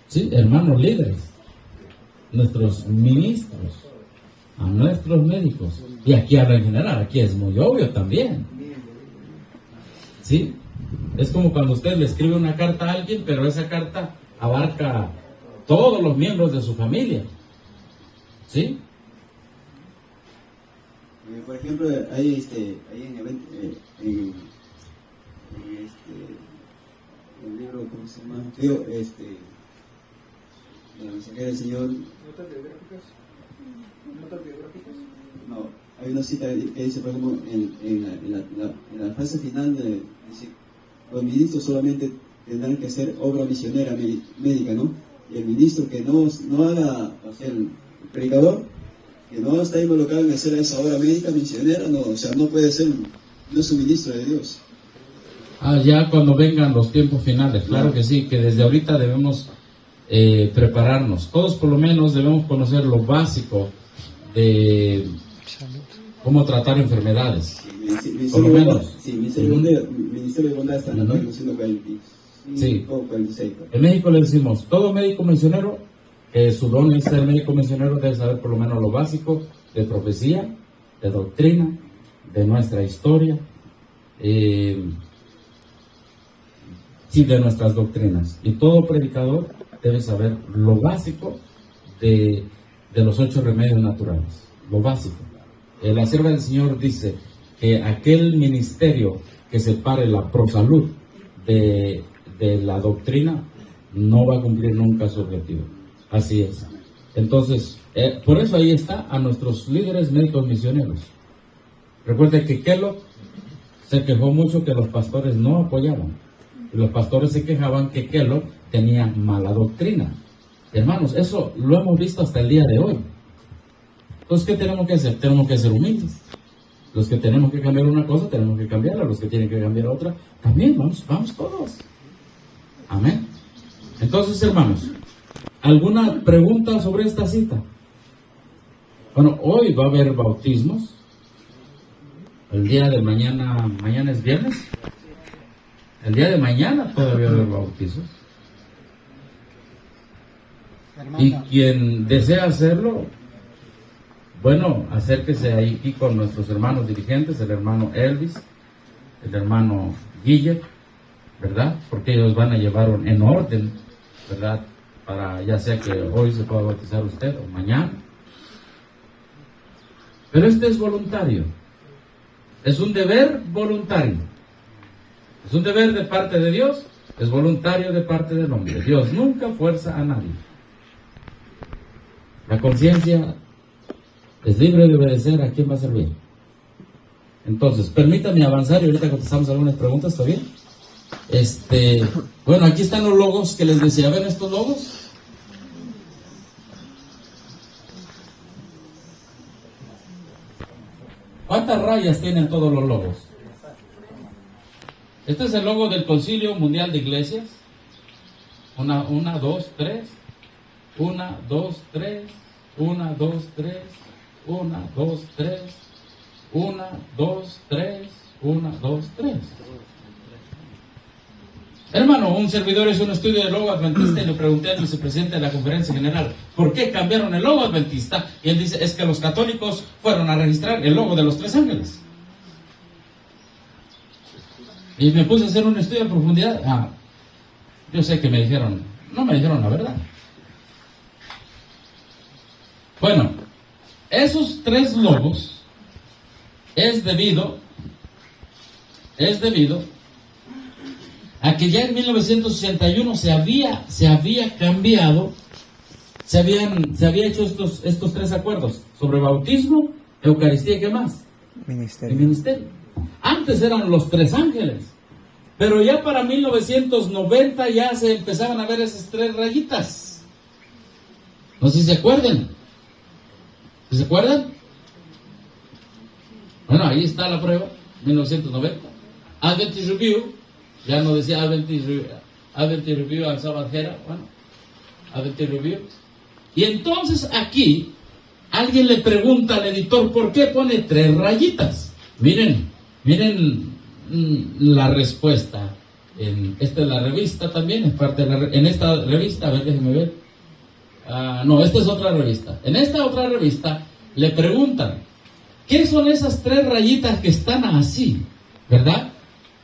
Sí, hermanos líderes, nuestros ministros, a nuestros médicos, y aquí habla en general, aquí es muy obvio también. Sí, es como cuando usted le escribe una carta a alguien, pero esa carta abarca todos los miembros de su familia. ¿Sí? Por ejemplo, hay el libro, ¿cómo se llama? La mensajera del Señor. ¿Notas biográficas? No, hay una cita que dice, por ejemplo, en la fase final dice, los ministros solamente tendrán que hacer obra misionera médica, ¿no? Y el ministro que no haga, o sea, el predicador, que no está involucrado en hacer esa obra médica misionera, no, o sea, no puede ser, no es un ministro de Dios. Ya cuando vengan los tiempos finales, claro que sí, que desde ahorita debemos prepararnos. Todos por lo menos debemos conocer lo básico de cómo tratar enfermedades. Por lo menos. Sí, Ministerio de Bondad está en la página 145, sí. 46. En México le decimos, todo médico misionero Su don es ser médico misionero, debe saber por lo menos lo básico de profecía, de doctrina, de nuestra historia, sí, de nuestras doctrinas. Y todo predicador debe saber lo básico de los 8 remedios naturales, lo básico. La sierva del Señor dice que aquel ministerio que separe la prosalud de la doctrina no va a cumplir nunca su objetivo. Así es. Entonces, por eso ahí está a nuestros líderes médicos misioneros. Recuerde que Kellogg se quejó mucho que los pastores no apoyaban. Y los pastores se quejaban que Kellogg tenía mala doctrina. Hermanos, eso lo hemos visto hasta el día de hoy. Entonces, ¿qué tenemos que hacer? Tenemos que ser humildes. Los que tenemos que cambiar una cosa, tenemos que cambiarla. Los que tienen que cambiar otra, también vamos todos. Amén. Entonces, hermanos, ¿alguna pregunta sobre esta cita? Bueno, hoy va a haber bautismos. El día de mañana es viernes. El día de mañana todavía va a haber bautizos. Y quien desea hacerlo, bueno, acérquese ahí aquí con nuestros hermanos dirigentes, el hermano Elvis, el hermano Guille, ¿verdad? Porque ellos van a llevar en orden, ¿verdad? Para ya sea que hoy se pueda bautizar usted o mañana. Pero este es voluntario. Es un deber voluntario. Es un deber de parte de Dios, es voluntario de parte del hombre. Dios nunca fuerza a nadie. La conciencia es libre de obedecer a quien va a servir. Entonces, permítame avanzar y ahorita contestamos algunas preguntas, ¿está bien? Bueno, aquí están los logos que les decía. ¿Ven estos logos? ¿Cuántas rayas tienen todos los logos? Este es el logo del Concilio Mundial de Iglesias. Una, dos, tres. Una, dos, tres. Una, dos, tres. Una, dos, tres. Una, dos, tres. Una, dos, tres. Hermano, un servidor hizo un estudio del logo adventista y le pregunté al vicepresidente de la conferencia general, ¿por qué cambiaron el logo adventista? Y él dice, es que los católicos fueron a registrar el logo de los 3 ángeles. Y me puse a hacer un estudio en profundidad. Yo sé que no me dijeron la verdad. Bueno, esos 3 logos es debido a que ya en 1961 se había cambiado, se había hecho estos 3 acuerdos sobre bautismo, Eucaristía y ¿qué más? Ministerio. El ministerio. Antes eran los 3 ángeles, pero ya para 1990 ya se empezaban a ver esas 3 rayitas. No sé si se acuerdan. ¿Se acuerdan? Bueno, ahí está la prueba, 1990. Adventist Review, ya no decía Adventist Review and Sabbath Herald, bueno, Adventist Review. Y entonces aquí alguien le pregunta al editor, ¿por qué pone 3 rayitas? Miren la respuesta. Esta es la revista también, es parte de en esta revista, a ver, déjenme ver. No, esta es otra revista. En esta otra revista le preguntan, ¿qué son esas 3 rayitas que están así? ¿Verdad?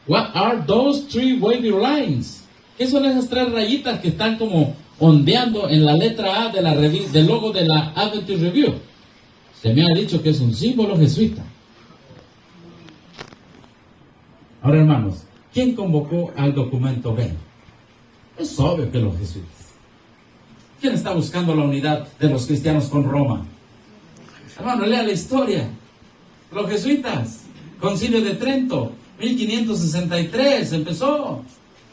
What are those 3 wavy lines? ¿Qué son esas 3 rayitas que están como ondeando en la letra A de la del logo de la Adventist Review? Se me ha dicho que es un símbolo jesuita. Ahora, hermanos, ¿quién convocó al documento B? Es obvio que los jesuitas. ¿Quién está buscando la unidad de los cristianos con Roma? Hermano, lea la historia. Los jesuitas, Concilio de Trento, 1563 empezó.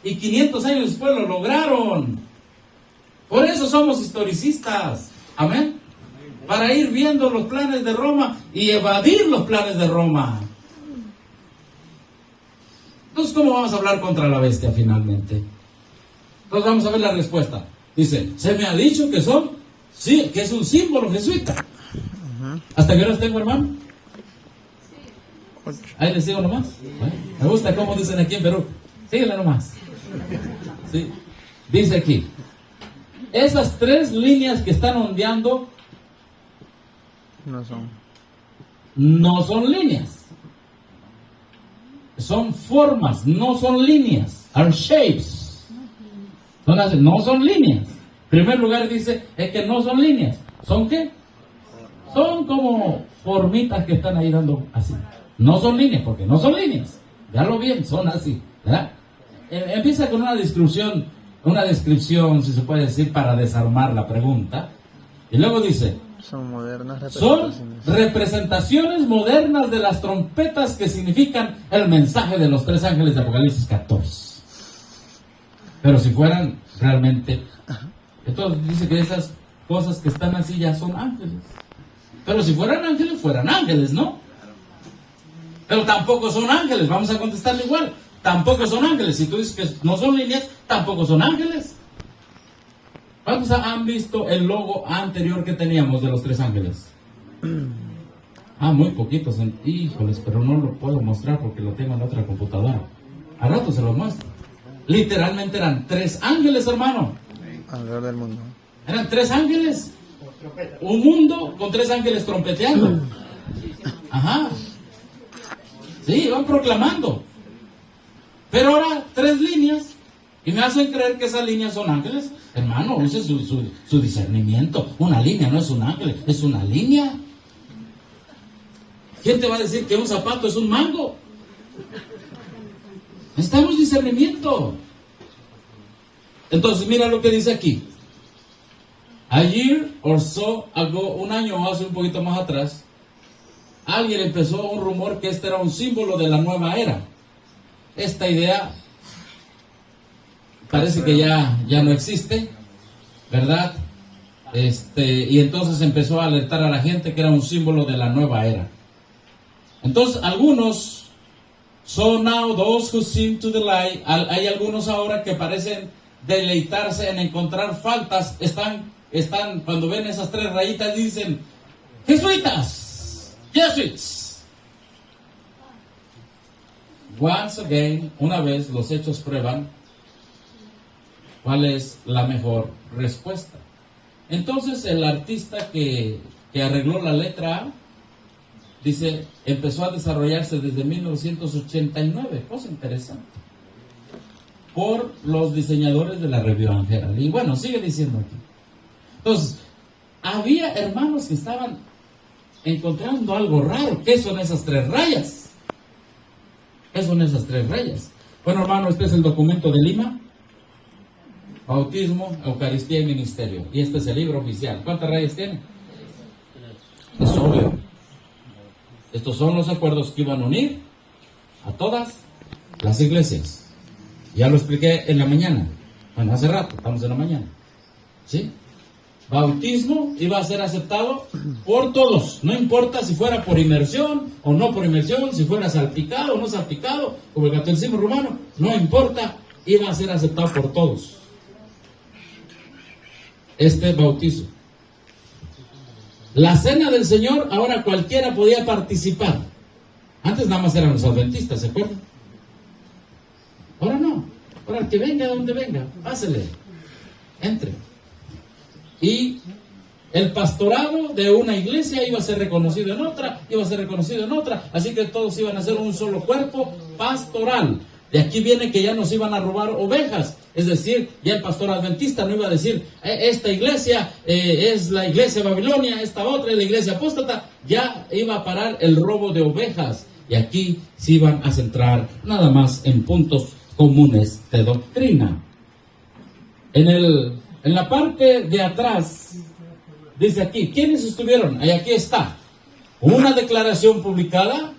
Y 500 años después lo lograron. Por eso somos historicistas. Amén. Para ir viendo los planes de Roma y evadir los planes de Roma. Entonces, ¿cómo vamos a hablar contra la bestia finalmente? Entonces vamos a ver la respuesta. Dice, se me ha dicho que que es un símbolo jesuita. ¿Hasta qué horas tengo, hermano? Ahí les sigo nomás. Bueno, me gusta cómo dicen aquí en Perú. Síguela nomás. Sí. Dice aquí, esas tres líneas que están ondeando No son. no son líneas. Son formas, no son líneas. Are shapes. No son líneas. En primer lugar dice, es que no son líneas. ¿Son qué? Son como formitas que están ahí dando así. No son líneas, porque no son líneas. Véalo bien, son así, ¿verdad? Empieza con una descripción, si se puede decir, para desarmar la pregunta. Y luego dice, Son modernas son representaciones. representaciones modernas de las trompetas que significan el mensaje de los tres ángeles de Apocalipsis 14. Pero si fueran realmente... Entonces dice que esas cosas que están así ya son ángeles. Pero si fueran ángeles, ¿no? Pero tampoco son ángeles, vamos a contestarle igual. Tampoco son ángeles. Si tú dices que no son líneas, tampoco son ángeles. ¿Cuántos han visto el logo anterior que teníamos de los tres ángeles? Muy poquitos. Híjoles, pero no lo puedo mostrar porque lo tengo en otra computadora. A rato se lo muestro. Literalmente eran tres ángeles, hermano. Alrededor del mundo. Eran tres ángeles. Un mundo con tres ángeles trompeteando. Ajá. Sí, van proclamando. Pero ahora tres líneas. Y me hacen creer que esas líneas son ángeles. Hermano, use su discernimiento. Una línea no es un ángel, es una línea. ¿Quién te va a decir que un zapato es un mango? Necesitamos discernimiento. Entonces mira lo que dice aquí. A year or so ago, un año o hace un poquito más atrás, alguien empezó un rumor que este era un símbolo de la nueva era. Esta idea parece que ya no existe, ¿verdad? Y entonces empezó a alertar a la gente que era un símbolo de la nueva era. Entonces algunos, so now those who seem to delight, hay algunos ahora que parecen deleitarse en encontrar faltas, están cuando ven esas tres rayitas dicen, jesuitas, Jesuits. Once again, una vez los hechos prueban cuál es la mejor respuesta. Entonces el artista que arregló la letra A, dice, empezó a desarrollarse desde 1989, cosa interesante, por los diseñadores de la Review and Herald. Y bueno, sigue diciendo aquí. Entonces, había hermanos que estaban encontrando algo raro. ¿Qué son esas tres rayas? ¿Qué son esas tres rayas? Bueno, hermano, este es el documento de Lima. Bautismo, Eucaristía y Ministerio. Y este es el libro oficial. ¿Cuántas rayas tiene? Es obvio. Estos son los acuerdos que iban a unir a todas las iglesias. Ya lo expliqué en la mañana. Bueno, hace rato, estamos en la mañana. ¿Sí? Bautismo iba a ser aceptado por todos. No importa si fuera por inmersión o no por inmersión, si fuera salpicado o no salpicado, como el catolicismo romano. No importa, iba a ser aceptado por todos. Este bautizo. La cena del Señor, ahora cualquiera podía participar. Antes nada más eran los adventistas, ¿se acuerdan? Ahora no. Ahora que venga donde venga, pásele, entre. Y el pastorado de una iglesia iba a ser reconocido en otra, iba a ser reconocido en otra, así que todos iban a ser un solo cuerpo pastoral. De aquí viene que ya nos iban a robar ovejas. Es decir, ya el pastor adventista no iba a decir, esta iglesia es la iglesia Babilonia, esta otra es la iglesia apóstata. Ya iba a parar el robo de ovejas. Y aquí se iban a centrar nada más en puntos comunes de doctrina. En la parte de atrás, dice aquí, ¿quiénes estuvieron? Ahí aquí está. Una declaración publicada.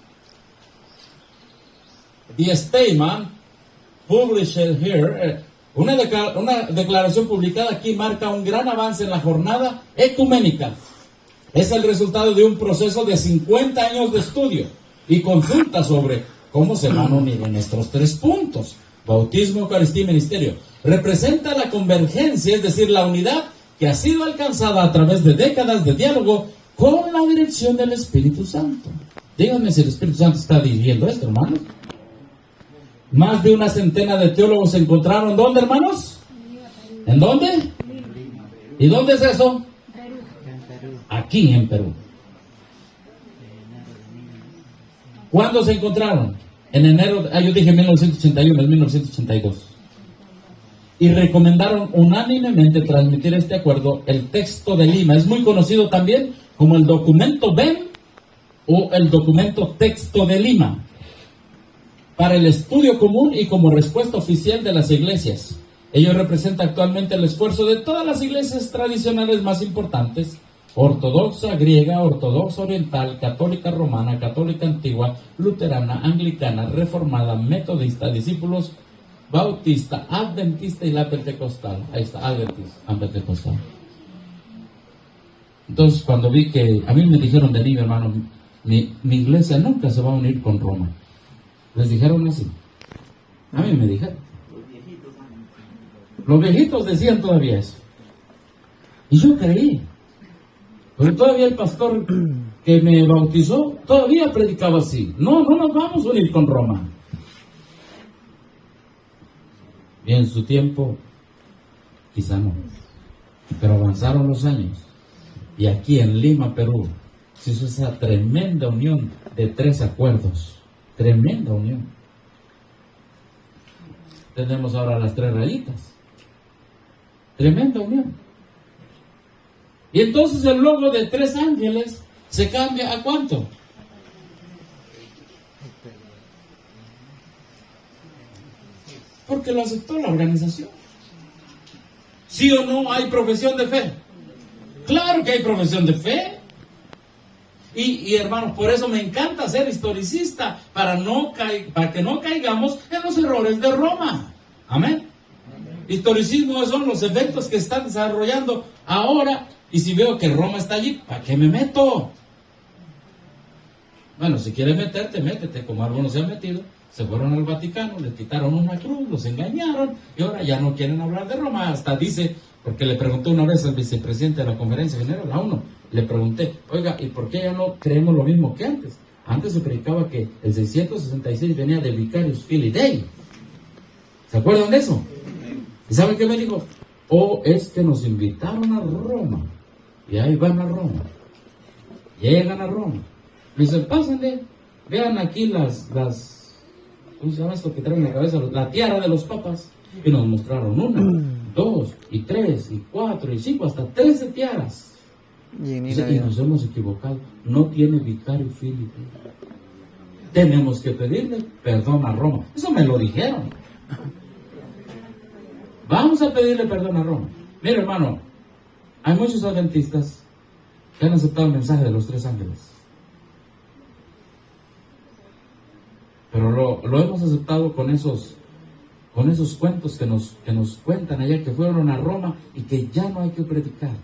The statement published here, una declaración publicada aquí marca un gran avance en la jornada ecuménica. Es el resultado de un proceso de 50 años de estudio y consulta sobre cómo se van a unir en estos tres puntos: bautismo, Eucaristía y ministerio. Representa la convergencia, es decir, la unidad que ha sido alcanzada a través de décadas de diálogo con la dirección del Espíritu Santo. Díganme si el Espíritu Santo está dirigiendo esto, hermanos. Más de una centena de teólogos se encontraron, ¿dónde, hermanos? ¿En dónde? ¿Y dónde es eso? En Perú. Aquí en Perú. ¿Cuándo se encontraron? En enero, yo dije 1981, es 1982. Y recomendaron unánimemente transmitir este acuerdo, el texto de Lima. Es muy conocido también como el documento BEN o el documento texto de Lima, para el estudio común y como respuesta oficial de las iglesias. Ello representa actualmente el esfuerzo de todas las iglesias tradicionales más importantes: ortodoxa, griega, ortodoxa oriental, católica romana, católica antigua, luterana, anglicana, reformada, metodista, discípulos, bautista, adventista y la pentecostal. Ahí está, adventista, pentecostal. Entonces, cuando vi que, a mí me dijeron de mí, hermano, mi iglesia nunca se va a unir con Roma. Les dijeron así. A mí me dijeron. Los viejitos decían todavía eso. Y yo creí. Pero todavía el pastor que me bautizó todavía predicaba así. No nos vamos a unir con Roma. Y en su tiempo, quizá no. Pero avanzaron los años. Y aquí en Lima, Perú, se hizo esa tremenda unión de 3 acuerdos. Tremenda unión. Tenemos ahora las 3 rayitas. Tremenda unión. Y entonces el logo de 3 ángeles se cambia ¿a cuánto? Porque lo aceptó la organización. ¿Sí o no hay profesión de fe? Claro que hay profesión de fe. Y hermanos, por eso me encanta ser historicista, para que no caigamos en los errores de Roma. Amén. Historicismo son los eventos que están desarrollando ahora. Y si veo que Roma está allí, ¿para qué me meto? Bueno, si quieres meterte, métete, como algunos se han metido. Se fueron al Vaticano, le quitaron una cruz, los engañaron y ahora ya no quieren hablar de Roma. Hasta dice, porque le pregunté una vez al vicepresidente de la Conferencia General, la ONU, le pregunté, oiga, ¿y por qué ya no creemos lo mismo que antes? Antes se predicaba que el 666 venía de Vicarius Filii Dei. ¿Se acuerdan de eso? ¿Y saben qué me dijo? Es que nos invitaron a Roma. Y ahí van a Roma. Llegan a Roma. Dicen, pásenle, vean aquí las ¿cómo se llama esto que traen en la cabeza? La tiara de los papas. Y nos mostraron 1, 2, y 3, y 4, y 5, hasta 13 tiaras. Y nos hemos equivocado. No tiene vicario Filii. Tenemos que pedirle perdón a Roma. Eso me lo dijeron. Vamos a pedirle perdón a Roma. Mira, hermano, hay muchos adventistas que han aceptado el mensaje de los 3 ángeles. Pero lo hemos aceptado con esos cuentos que nos cuentan allá, que fueron a Roma y que ya no hay que predicar.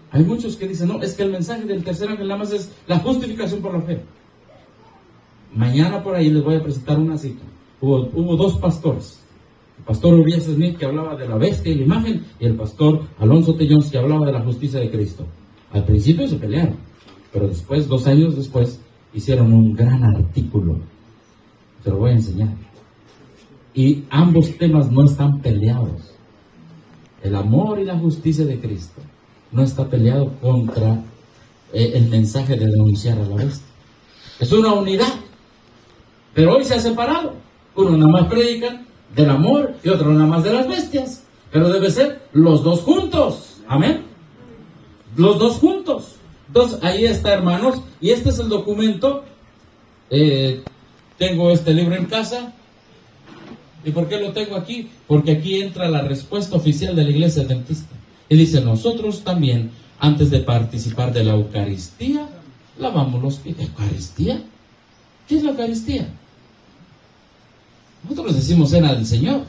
Hay muchos que dicen, no, es que el mensaje del tercer ángel nada más es la justificación por la fe. Mañana por ahí les voy a presentar una cita. Hubo 2 pastores. El pastor Urias Smith, que hablaba de la bestia y la imagen, y el pastor Alonso Tellons, que hablaba de la justicia de Cristo. Al principio se pelearon, pero después, 2 años después, hicieron un gran artículo. Te lo voy a enseñar. Y ambos temas no están peleados. El amor y la justicia de Cristo no está peleado contra el mensaje de denunciar a la bestia. Es una unidad. Pero hoy se ha separado. Uno nada más predican del amor y otro nada más de las bestias. Pero debe ser los 2 juntos. Amén. Los 2 juntos. Entonces, ahí está, hermanos. Y este es el documento. Tengo este libro en casa. ¿Y por qué lo tengo aquí? Porque aquí entra la respuesta oficial de la Iglesia Adventista. Y dice, nosotros también, antes de participar de la Eucaristía, lavamos los pies. ¿Eucaristía? ¿Qué es la Eucaristía? Nosotros decimos cena del Señor.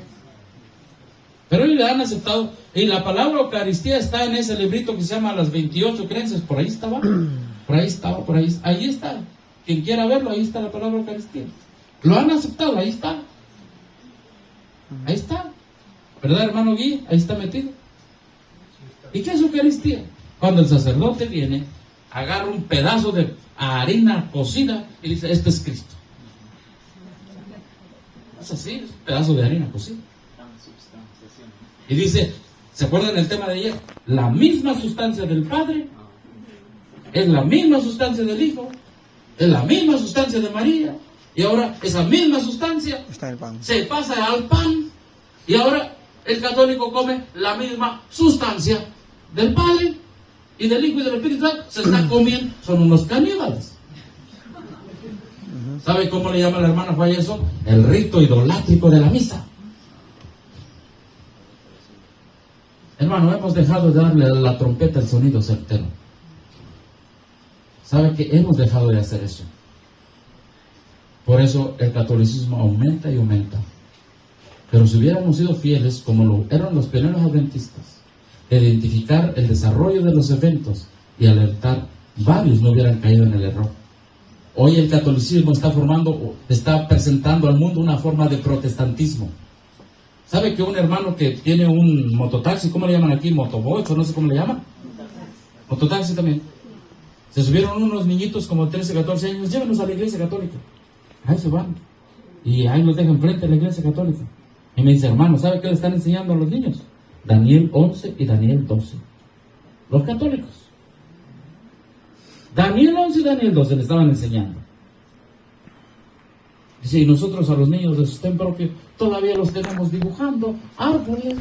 Pero ellos le han aceptado. Y la palabra Eucaristía está en ese librito que se llama Las 28 Creencias. Por ahí estaba. Ahí está. Quien quiera verlo, ahí está la palabra Eucaristía. Lo han aceptado, ahí está. Ahí está. ¿Verdad, hermano Gui? Ahí está metido. ¿Y qué es Eucaristía? Cuando el sacerdote viene, agarra un pedazo de harina cocida y dice, este es Cristo. Es así, es un pedazo de harina cocida. Y dice, ¿se acuerdan el tema de ayer? La misma sustancia del Padre es la misma sustancia del Hijo, es la misma sustancia de María, y ahora esa misma sustancia Está en el pan. se pasa al pan, y ahora el católico come la misma sustancia del Padre y del Hijo y del Espíritu Santo. Se está comiendo, son unos caníbales. ¿Sabe cómo le llama la hermana Fue eso? El rito idolátrico de la misa. Hermano, hemos dejado de darle a la trompeta el sonido certero. ¿Sabe que hemos dejado de hacer eso? Por eso el catolicismo aumenta y aumenta. Pero si hubiéramos sido fieles, como lo eran los pioneros adventistas, de identificar el desarrollo de los eventos y alertar, varios no hubieran caído en el error. Hoy el catolicismo está presentando al mundo una forma de protestantismo. ¿Sabe que un hermano que tiene un mototaxi, ¿cómo le llaman aquí? Motobocho, no sé cómo le llaman. Mototaxi también. Se subieron unos niñitos como 13, 14 años, llévenos a la iglesia católica. Ahí se van. Y ahí los dejan frente a la iglesia católica. Y me dice, hermano, ¿sabe qué le están enseñando a los niños? Daniel 11 y Daniel 12. Los católicos. Daniel 11 y Daniel 12 le estaban enseñando. Dice, y nosotros a los niños de sostén propio todavía los tenemos dibujando árboles.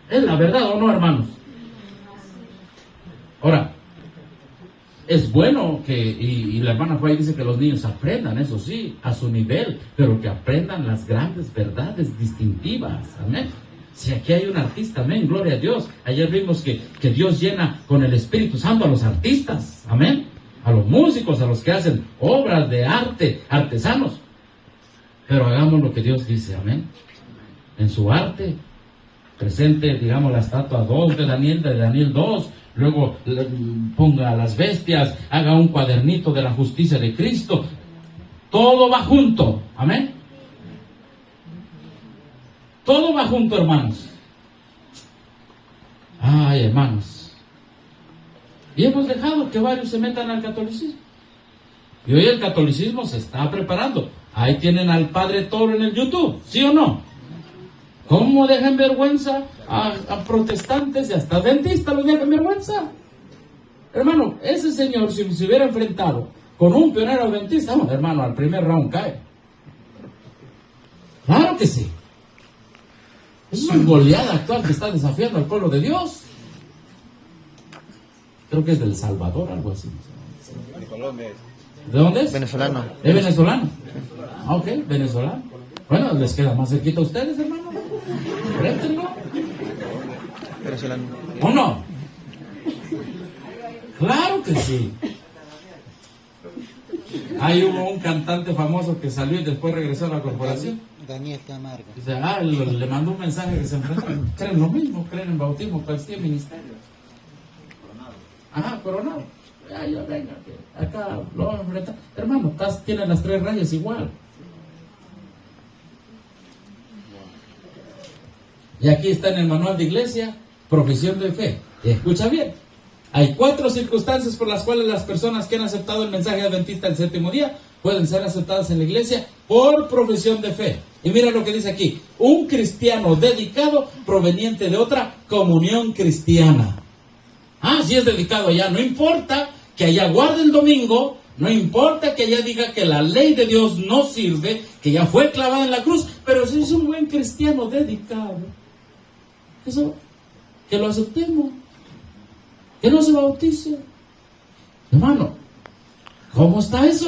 ¿Es la verdad o no, hermanos? Ahora, es bueno que, y la hermana Juárez dice que los niños aprendan, eso sí, a su nivel, pero que aprendan las grandes verdades distintivas, amén. Si aquí hay un artista, amén, gloria a Dios. Ayer vimos que Dios llena con el Espíritu Santo a los artistas, amén, a los músicos, a los que hacen obras de arte, artesanos. Pero hagamos lo que Dios dice, amén. En su arte, presente, digamos, la estatua 2 de Daniel 2, luego ponga las bestias, haga un cuadernito de la justicia de Cristo. Todo va junto, amén. Todo va junto, hermanos. Ay, hermanos. Y hemos dejado que varios se metan al catolicismo. Y hoy el catolicismo se está preparando. Ahí tienen al Padre Toro en el YouTube, ¿sí o no? ¿Cómo dejan vergüenza a protestantes y hasta adventistas los dejan vergüenza? Hermano, ese señor, si se hubiera enfrentado con un pionero adventista, no, hermano, al primer round cae. Claro que sí. Eso es un Goliat actual que está desafiando al pueblo de Dios. Creo que es del Salvador, algo así. De Colombia. ¿De dónde es? Venezolano. ¿Es venezolano? Ah, ok, venezolano. Bueno, les queda más cerquita a ustedes, hermano. Rétenlo. Venezolano. ¿O no? Claro que sí. Ahí hubo un cantante famoso que salió y después regresó a la corporación. Daniel Camargo. Dice, le mandó un mensaje que se enfrentó. Creen lo mismo, creen en bautismo, Eucaristía, ministerio. Ajá, coronado. Ya, venga, que acá lo vamos a enfrentar. Hermano, tiene las 3 rayas igual. Y aquí está en el manual de iglesia, profesión de fe. Y escucha bien. Hay 4 circunstancias por las cuales las personas que han aceptado el mensaje adventista del séptimo día pueden ser aceptadas en la iglesia por profesión de fe. Y mira lo que dice aquí: un cristiano dedicado proveniente de otra comunión cristiana. Si es dedicado allá, no importa que allá guarde el domingo, no importa que allá diga que la ley de Dios no sirve, que ya fue clavada en la cruz, pero si es un buen cristiano dedicado, eso, que lo aceptemos, que no se bautice. Hermano, ¿cómo está eso?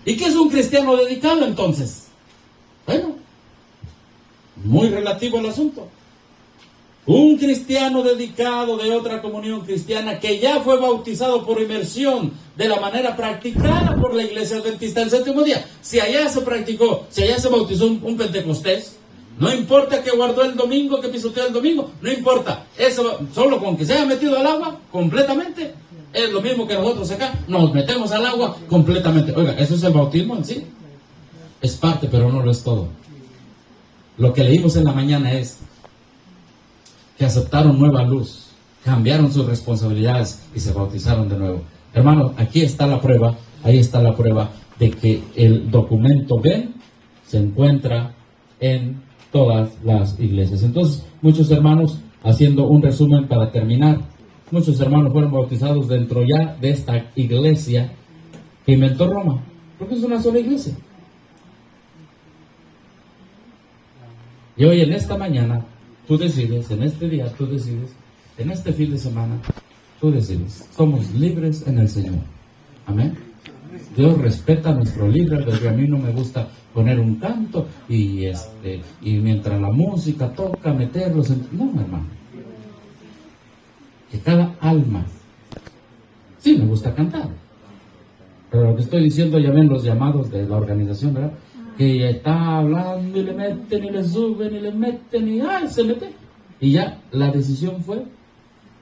¿Y qué es un cristiano dedicado entonces? Bueno, muy relativo al asunto. Un cristiano dedicado de otra comunión cristiana que ya fue bautizado por inmersión de la manera practicada por la iglesia adventista del séptimo día. Si allá se practicó, si allá se bautizó un pentecostés, no importa que guardó el domingo, que pisoteó el domingo, no importa. Eso, solo con que se haya metido al agua completamente, es lo mismo que nosotros acá, nos metemos al agua completamente. Oiga, eso es el bautismo en sí. Es parte, pero no lo es todo. Lo que leímos en la mañana es que aceptaron nueva luz, cambiaron sus responsabilidades y se bautizaron de nuevo. Hermano, aquí está la prueba, ahí está la prueba de que el documento ven se encuentra en todas las iglesias. Entonces, muchos hermanos, haciendo un resumen para terminar, muchos hermanos fueron bautizados dentro ya de esta iglesia que inventó Roma, porque es una sola iglesia. Y hoy en esta mañana, tú decides, en este día tú decides, en este fin de semana, tú decides. Somos libres en el Señor. Amén. Dios respeta nuestro libre albedrío. A mí no me gusta poner un canto y mientras la música toca meterlos en... No, hermano. Que cada alma, sí me gusta cantar, pero lo que estoy diciendo, ya ven los llamados de la organización, ¿verdad? Que está hablando y le meten y le suben y le meten y ¡ay! Se mete. Y ya la decisión fue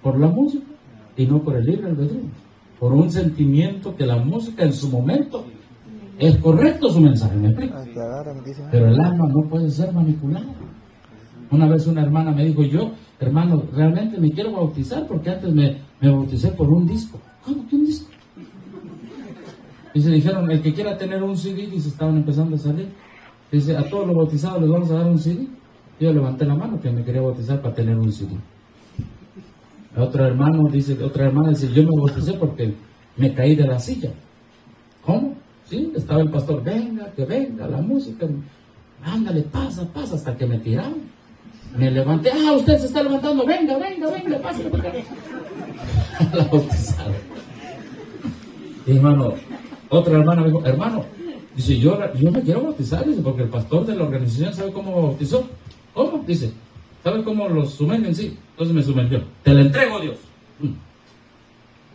por la música y no por el libre albedrío, por un sentimiento que la música en su momento es correcto su mensaje, ¿me explico? Pero el alma no puede ser manipulada. Una vez una hermana me dijo, yo, hermano, realmente me quiero bautizar porque antes me bauticé por un disco. ¿Cómo que un disco? Y se dijeron, el que quiera tener un CD, y se estaban empezando a salir. Dice, a todos los bautizados les vamos a dar un CD. Yo levanté la mano que me quería bautizar para tener un CD. Otra hermana dice, yo me bauticé porque me caí de la silla. ¿Cómo? Sí, estaba el pastor, venga, que venga, la música, ándale, pasa, hasta que me tiraron. Me levanté, usted se está levantando, venga, pásale por acá. La bautizaron. Y hermano, otra hermana me dijo, hermano, dice, yo me quiero bautizar, dice, porque el pastor de la organización sabe cómo me bautizó. ¿Cómo? Dice, ¿sabe cómo los sumergen? Sí. Entonces me sumergió. Te la entrego a Dios.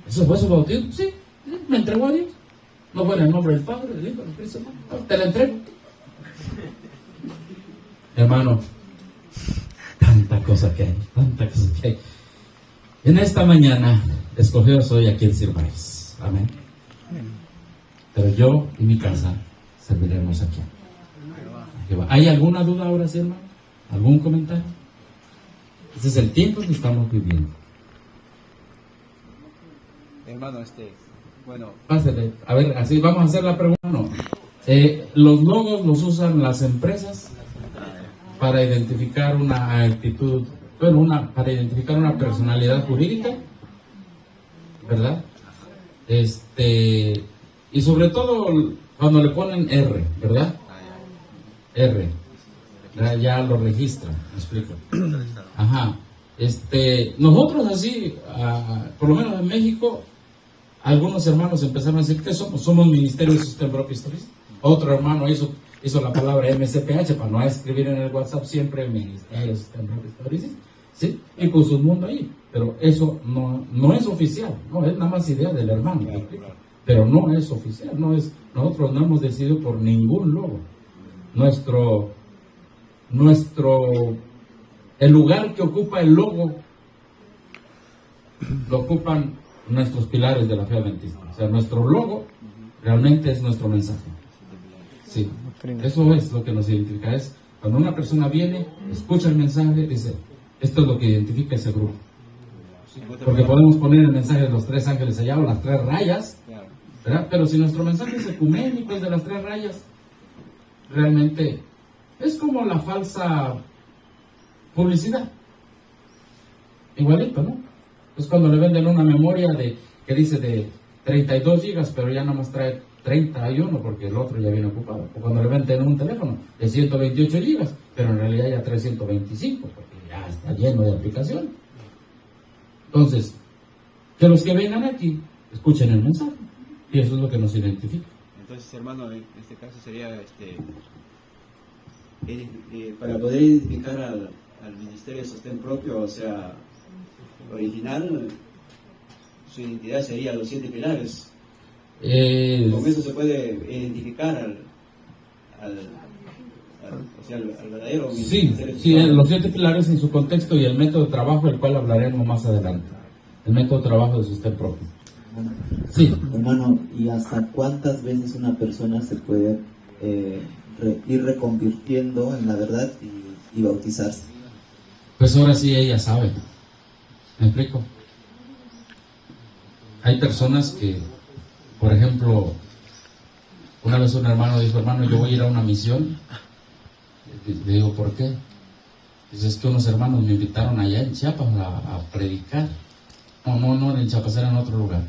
¿Eso fue su bautismo? Sí, me entregó a Dios. No fue en el nombre del Padre, del Hijo, del Cristo. No, te la entrego. Hermano, tanta cosa que hay. En esta mañana, escogeos hoy a quien sirváis. Amén. Pero yo y mi casa serviremos aquí. ¿Hay alguna duda ahora, sí, hermano? ¿Algún comentario? Ese es el tiempo que estamos viviendo. Hermano, bueno. Pásale. A ver, así vamos a hacer la pregunta. No. Los logos los usan las empresas para identificar una actitud, para identificar una personalidad jurídica, ¿verdad? Y sobre todo cuando le ponen R, ¿verdad? R, ya lo registran, me explico. Ajá. Nosotros así, por lo menos en México, algunos hermanos empezaron a decir que somos Ministerio de Sustento Propio Historista. Otro hermano hizo la palabra MCPH para no escribir en el WhatsApp siempre Ministerio de Sustento Propio Historista, ¿sí? Y puso un mundo ahí, pero eso no es oficial, no es nada más idea del hermano, ¿me explico? Pero no es oficial, nosotros no hemos decidido por ningún logo. El lugar que ocupa el logo lo ocupan nuestros pilares de la fe adventista. O sea, nuestro logo realmente es nuestro mensaje. Sí, eso es lo que nos identifica. Es cuando una persona viene, escucha el mensaje, dice, esto es lo que identifica ese grupo. Porque podemos poner el mensaje de los 3 ángeles allá o las 3 rayas, ¿verdad? Pero si nuestro mensaje es ecuménico, es de las 3 rayas, realmente es como la falsa publicidad. Igualito, ¿no? Es cuando le venden una memoria que dice de 32 gigas, pero ya nomás trae 31 porque el otro ya viene ocupado. O cuando le venden un teléfono de 128 gigas, pero en realidad ya trae 125 porque ya está lleno de aplicaciones. Entonces, que los que vengan aquí escuchen el mensaje. Y eso es lo que nos identifica. Entonces, hermano, en este caso sería para poder identificar al Ministerio de Sostén Propio, o sea, original, su identidad sería los 7 pilares. Con eso se puede identificar al verdadero Ministerio. Sí, los 7 pilares en su contexto y el método de trabajo, del cual hablaremos más adelante. El método de trabajo de Sostén Propio. Sí. Hermano, ¿y hasta cuántas veces una persona se puede ir reconvirtiendo en la verdad y bautizarse? Pues ahora sí ella sabe. ¿Me explico? Hay personas que, por ejemplo, Una vez un hermano dijo, hermano, yo voy a ir a una misión. Le digo, ¿por qué? Dice, es que unos hermanos me invitaron allá en Chiapas a predicar. No, en Chiapas, era en otro lugar.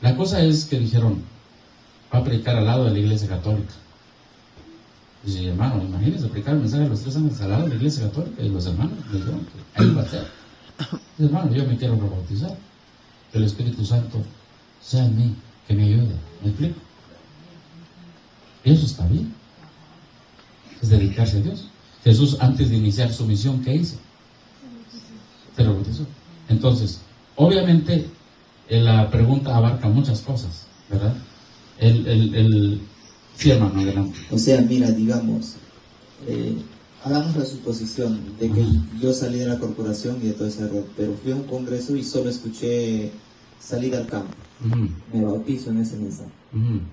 La cosa es que dijeron, va a predicar al lado de la iglesia católica. Dice, hermano, imagínense predicar el mensaje de los 3 ángeles al lado de la iglesia católica. Y los hermanos me dijeron que ahí va a ser. Dice, hermano, yo me quiero rebautizar. Que el Espíritu Santo sea en mí, que me ayude. ¿Me explico? Y eso está bien. Es dedicarse a Dios. Jesús, antes de iniciar su misión, ¿qué hizo? Se rebautizó. Entonces, obviamente, la pregunta abarca muchas cosas, ¿verdad? Sí, hermano, adelante. O sea, mira, digamos, hagamos la suposición de que yo salí de la corporación y de todo ese error, pero fui a un congreso y solo escuché salir al campo. Me bautizo en ese mensaje.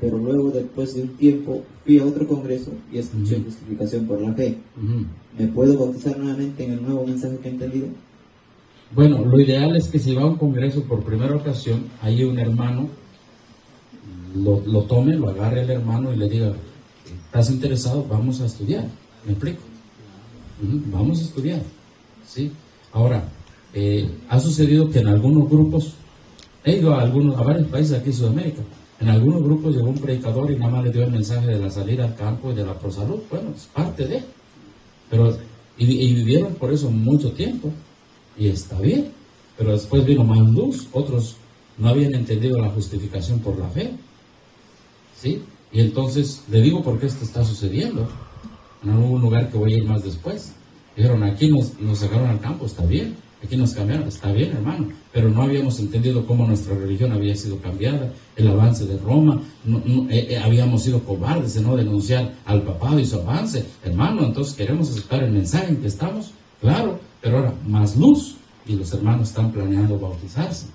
Pero luego, después de un tiempo, fui a otro congreso y escuché justificación por la fe. ¿Me puedo bautizar nuevamente en el nuevo mensaje que he entendido? Bueno, lo ideal es que si va a un congreso por primera ocasión, ahí un hermano lo tome, lo agarre el hermano y le diga, ¿estás interesado? Vamos a estudiar. ¿Me explico? Vamos a estudiar. ¿Sí? Ahora, ha sucedido que en algunos grupos, he ido a varios países aquí en Sudamérica, en algunos grupos llegó un predicador y nada más le dio el mensaje de la salida al campo y de la prosalud. Bueno, es parte de, pero y vivieron por eso mucho tiempo y está bien, pero después vino más luz, otros no habían entendido la justificación por la fe, ¿sí? Y entonces le digo por qué esto está sucediendo en algún lugar que voy a ir más después. Dijeron, aquí nos sacaron al campo, está bien, aquí nos cambiaron, está bien, hermano, pero no habíamos entendido cómo nuestra religión había sido cambiada, el avance de Roma, habíamos sido cobardes en no denunciar al papado y su avance, hermano. Entonces queremos aceptar el mensaje en que estamos, claro, pero ahora más luz, y los hermanos están planeando bautizarse.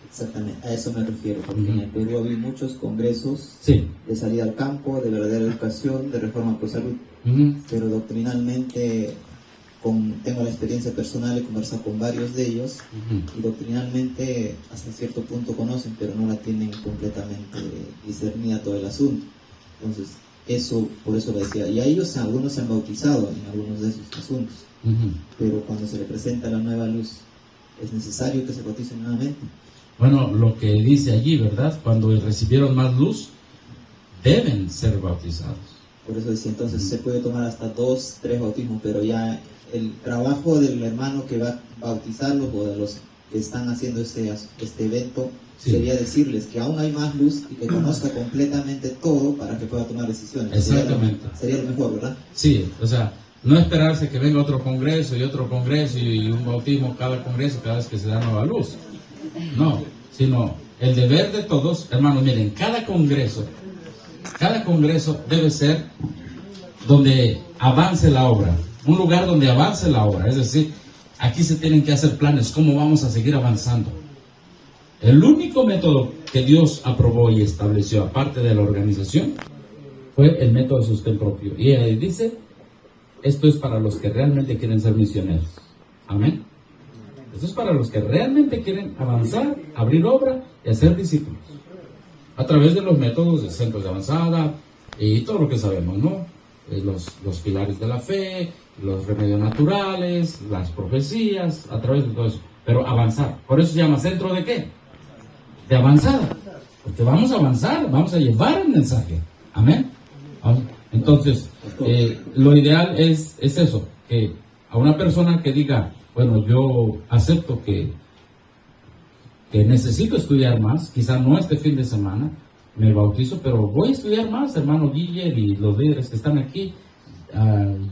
Exactamente, a eso me refiero, porque en el Perú había muchos congresos Sí. de salida al campo, de verdadera educación, de reforma por salud, pero doctrinalmente, tengo la experiencia personal, he conversado con varios de ellos, y doctrinalmente hasta cierto punto conocen, pero no la tienen completamente discernida todo el asunto. Entonces, por eso lo decía, y a ellos algunos se han bautizado en algunos de esos asuntos, pero cuando se le presenta la nueva luz, ¿es necesario que se bauticen nuevamente? Bueno, lo que dice allí, ¿verdad? Cuando recibieron más luz, deben ser bautizados. Por eso decía, entonces se puede tomar hasta 2, 3 bautismos, pero ya el trabajo del hermano que va a bautizarlos o de los que están haciendo este evento, sí, sería decirles que aún hay más luz y que conozca completamente todo para que pueda tomar decisiones. Exactamente. Sería lo mejor, ¿verdad? Sí, o sea, no esperarse que venga otro congreso y un bautismo cada congreso cada vez que se da nueva luz. No, sino el deber de todos, hermanos, miren, cada congreso debe ser donde avance la obra, un lugar donde avance la obra, es decir, aquí se tienen que hacer planes, cómo vamos a seguir avanzando. El único método que Dios aprobó y estableció, aparte de la organización, fue el método de sostén propio. Y ahí dice, esto es para los que realmente quieren ser misioneros. Amén. Esto es para los que realmente quieren avanzar, abrir obra y hacer discípulos. A través de los métodos de centros de avanzada y todo lo que sabemos, ¿no? Los pilares de la fe, los remedios naturales, las profecías, a través de todo eso. Pero avanzar. Por eso se llama centro de ¿qué? De avanzada. Porque vamos a avanzar, vamos a llevar el mensaje. Amén. Entonces, lo ideal es eso, que a una persona que diga, bueno, yo acepto que necesito estudiar más, quizá no este fin de semana, me bautizo, pero voy a estudiar más, hermano Guiller y los líderes que están aquí,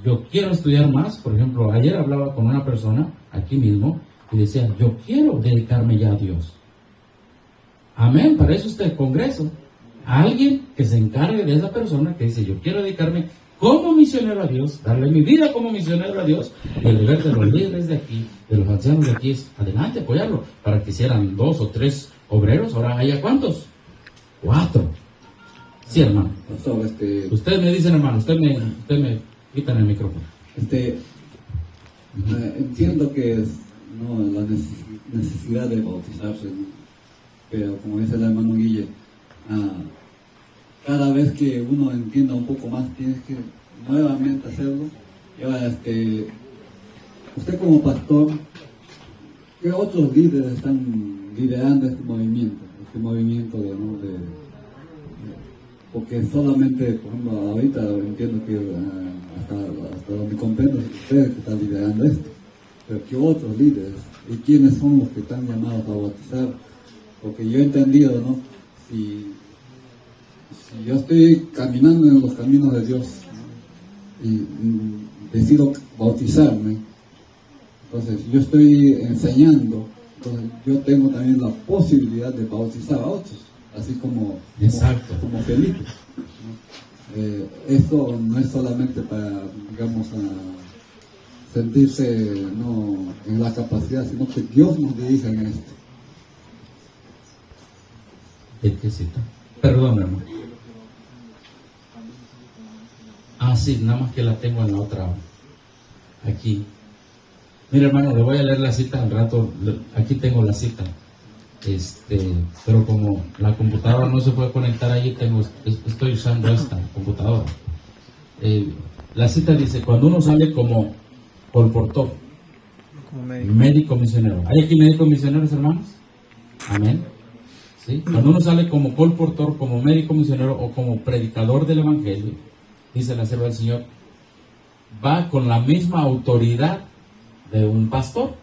yo quiero estudiar más. Por ejemplo, ayer hablaba con una persona aquí mismo y decía, yo quiero dedicarme ya a Dios. Amén, para eso está el congreso. Alguien que se encargue de esa persona que dice, yo quiero dedicarme como misionero a Dios, darle mi vida como misionero a Dios. Y el deber de los líderes de aquí, de los ancianos de aquí, es adelante, apoyarlo, para que hicieran 2 o 3 obreros. Ahora haya ¿cuántos? 4. Sí, hermano. Pastor, Ustedes me dicen, hermano, usted me quitan el micrófono. Entiendo que es la necesidad de bautizarse, ¿no? Pero como dice el hermano Guille, cada vez que uno entienda un poco más, tienes que nuevamente hacerlo. Y ahora, usted como pastor, ¿qué otros líderes están liderando este movimiento? Porque solamente, por ejemplo, ahorita entiendo que hasta donde comprendo es usted que está liderando esto, pero ¿qué otros líderes? ¿Y quiénes son los que están llamados a bautizar? Porque yo he entendido, ¿no? Si yo estoy caminando en los caminos de Dios, ¿no? Y decido bautizarme, entonces yo estoy enseñando, entonces yo tengo también la posibilidad de bautizar a otros, así como Felipe, ¿no? Esto no es solamente para, digamos, sentirse, ¿no?, en la capacidad, sino que Dios nos dirige en esto. ¿De qué cita? Perdón, hermano. Ah, sí, nada más que la tengo en la otra. Aquí. Mira, hermano, le voy a leer la cita al rato. Aquí tengo la cita. Pero como la computadora no se puede conectar allí, estoy usando esta computadora. La cita dice: cuando uno sale como colportor, médico misionero. ¿Hay aquí médicos misioneros, hermanos? Amén. ¿Sí? Cuando uno sale como colportor, como médico misionero o como predicador del evangelio, dice la sierva del Señor, va con la misma autoridad de un pastor.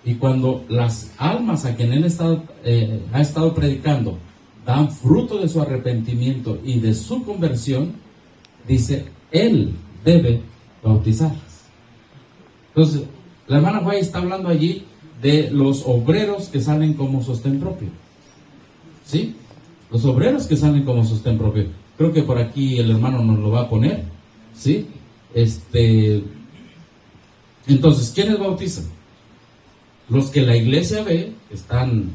Y cuando las almas a quien él ha estado predicando dan fruto de su arrepentimiento y de su conversión, dice, él debe bautizarlas. Entonces, la hermana Juárez está hablando allí de los obreros que salen como sostén propio. ¿Sí? Los obreros que salen como sostén propio. Creo que por aquí el hermano nos lo va a poner. ¿Sí? Entonces, ¿quiénes bautizan? Los que la iglesia ve, que están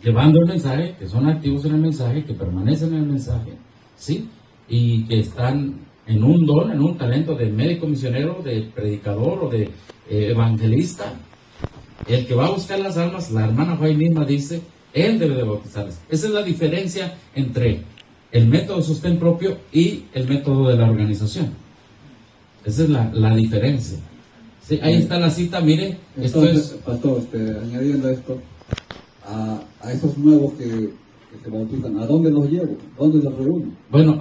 llevando el mensaje, que son activos en el mensaje, que permanecen en el mensaje, ¿sí? Y que están en un don, en un talento de médico misionero, de predicador o de evangelista. El que va a buscar las almas, la hermana Juárez misma dice, él debe de bautizarlas. Esa es la diferencia entre el método de sostén propio y el método de la organización. Esa es la diferencia. Sí, ahí está la cita, miren. Entonces, pastor, añadiendo esto, a esos nuevos que se bautizan, ¿a dónde los llevo? ¿Dónde los reúno? Bueno,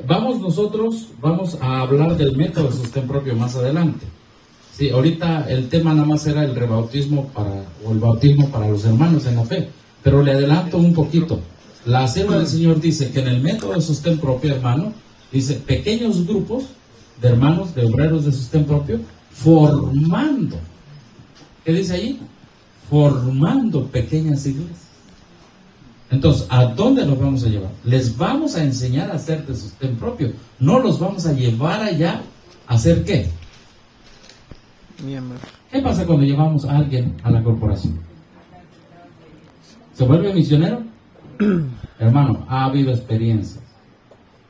vamos a hablar del método de sostén propio más adelante. Sí, ahorita el tema nada más era el rebautismo o el bautismo para los hermanos en la fe, pero le adelanto un poquito. La sierva del Señor dice que en el método de sostén propio, hermano, dice pequeños grupos de hermanos, de obreros de sostén propio, formando, ¿qué dice ahí? Formando pequeñas iglesias. Entonces, ¿a dónde los vamos a llevar? Les vamos a enseñar a hacer de sostén propio, no los vamos a llevar allá a hacer ¿qué? Miembros. ¿Qué pasa cuando llevamos a alguien a la corporación? ¿Se vuelve misionero? Hermano, ha habido experiencias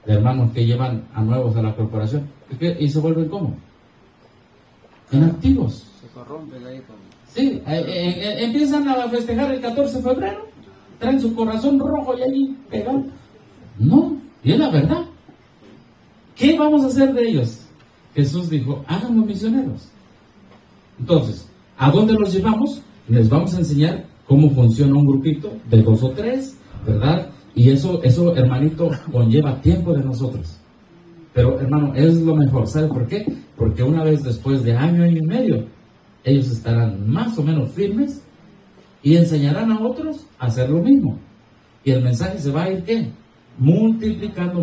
de hermanos que llevan a nuevos a la corporación y se vuelven ¿cómo? Inactivos. Se corrompen ahí con... Sí, empiezan a festejar el 14 de febrero, traen su corazón rojo y allí pegado. No, y es la verdad. ¿Qué vamos a hacer de ellos? Jesús dijo, háganlos misioneros. Entonces, ¿a dónde los llevamos? Les vamos a enseñar cómo funciona un grupito de 2 o 3, ¿verdad? Y eso, hermanito, conlleva tiempo de nosotros. Pero, hermano, es lo mejor. ¿Sabe por qué? Porque una vez después de año y medio, ellos estarán más o menos firmes y enseñarán a otros a hacer lo mismo. Y el mensaje se va a ir, ¿qué? Multiplicando.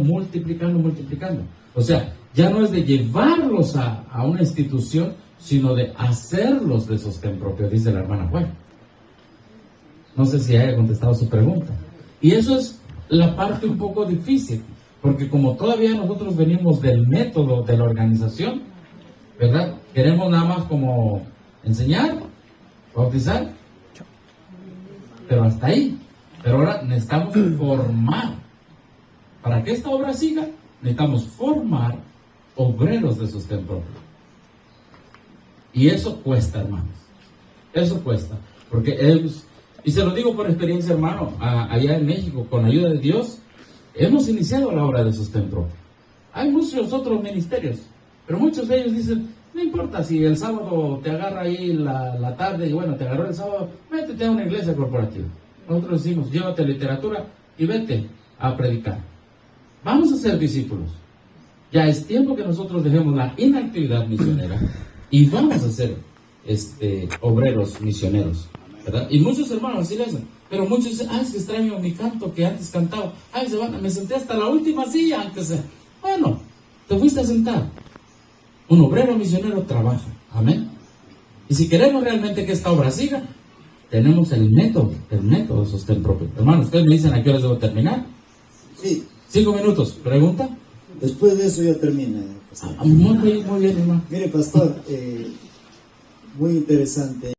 O sea, ya no es de llevarlos a una institución, sino de hacerlos de sostén propio, dice la hermana Juan. No sé si haya contestado su pregunta. Y eso es la parte un poco difícil, porque como todavía nosotros venimos del método de la organización, ¿verdad? Queremos nada más como enseñar, bautizar, pero hasta ahí. Pero ahora necesitamos formar. Para que esta obra siga, necesitamos formar obreros de sostén propio. Y eso cuesta, hermanos. Eso cuesta. Porque Y se lo digo por experiencia, hermano, allá en México, con ayuda de Dios, hemos iniciado la obra de sostén propio. Hay muchos otros ministerios, pero muchos de ellos dicen, no importa si el sábado te agarra ahí la tarde y bueno, te agarró el sábado, métete a una iglesia corporativa. Nosotros decimos, llévate literatura y vete a predicar. Vamos a ser discípulos. Ya es tiempo que nosotros dejemos la inactividad misionera y vamos a ser obreros misioneros, ¿verdad? Y muchos hermanos así le hacen, pero muchos dicen, es que extraño mi canto que antes cantaba, me senté hasta la última silla antes. Bueno, te fuiste a sentar. Un obrero misionero trabaja, amén. Y si queremos realmente que esta obra siga, tenemos el método de sostén propio. Hermanos, ustedes me dicen a qué horas debo terminar. Sí. 5 minutos, ¿pregunta? Después de eso ya termina. Muy bien, hermano. Mire, pastor, muy interesante.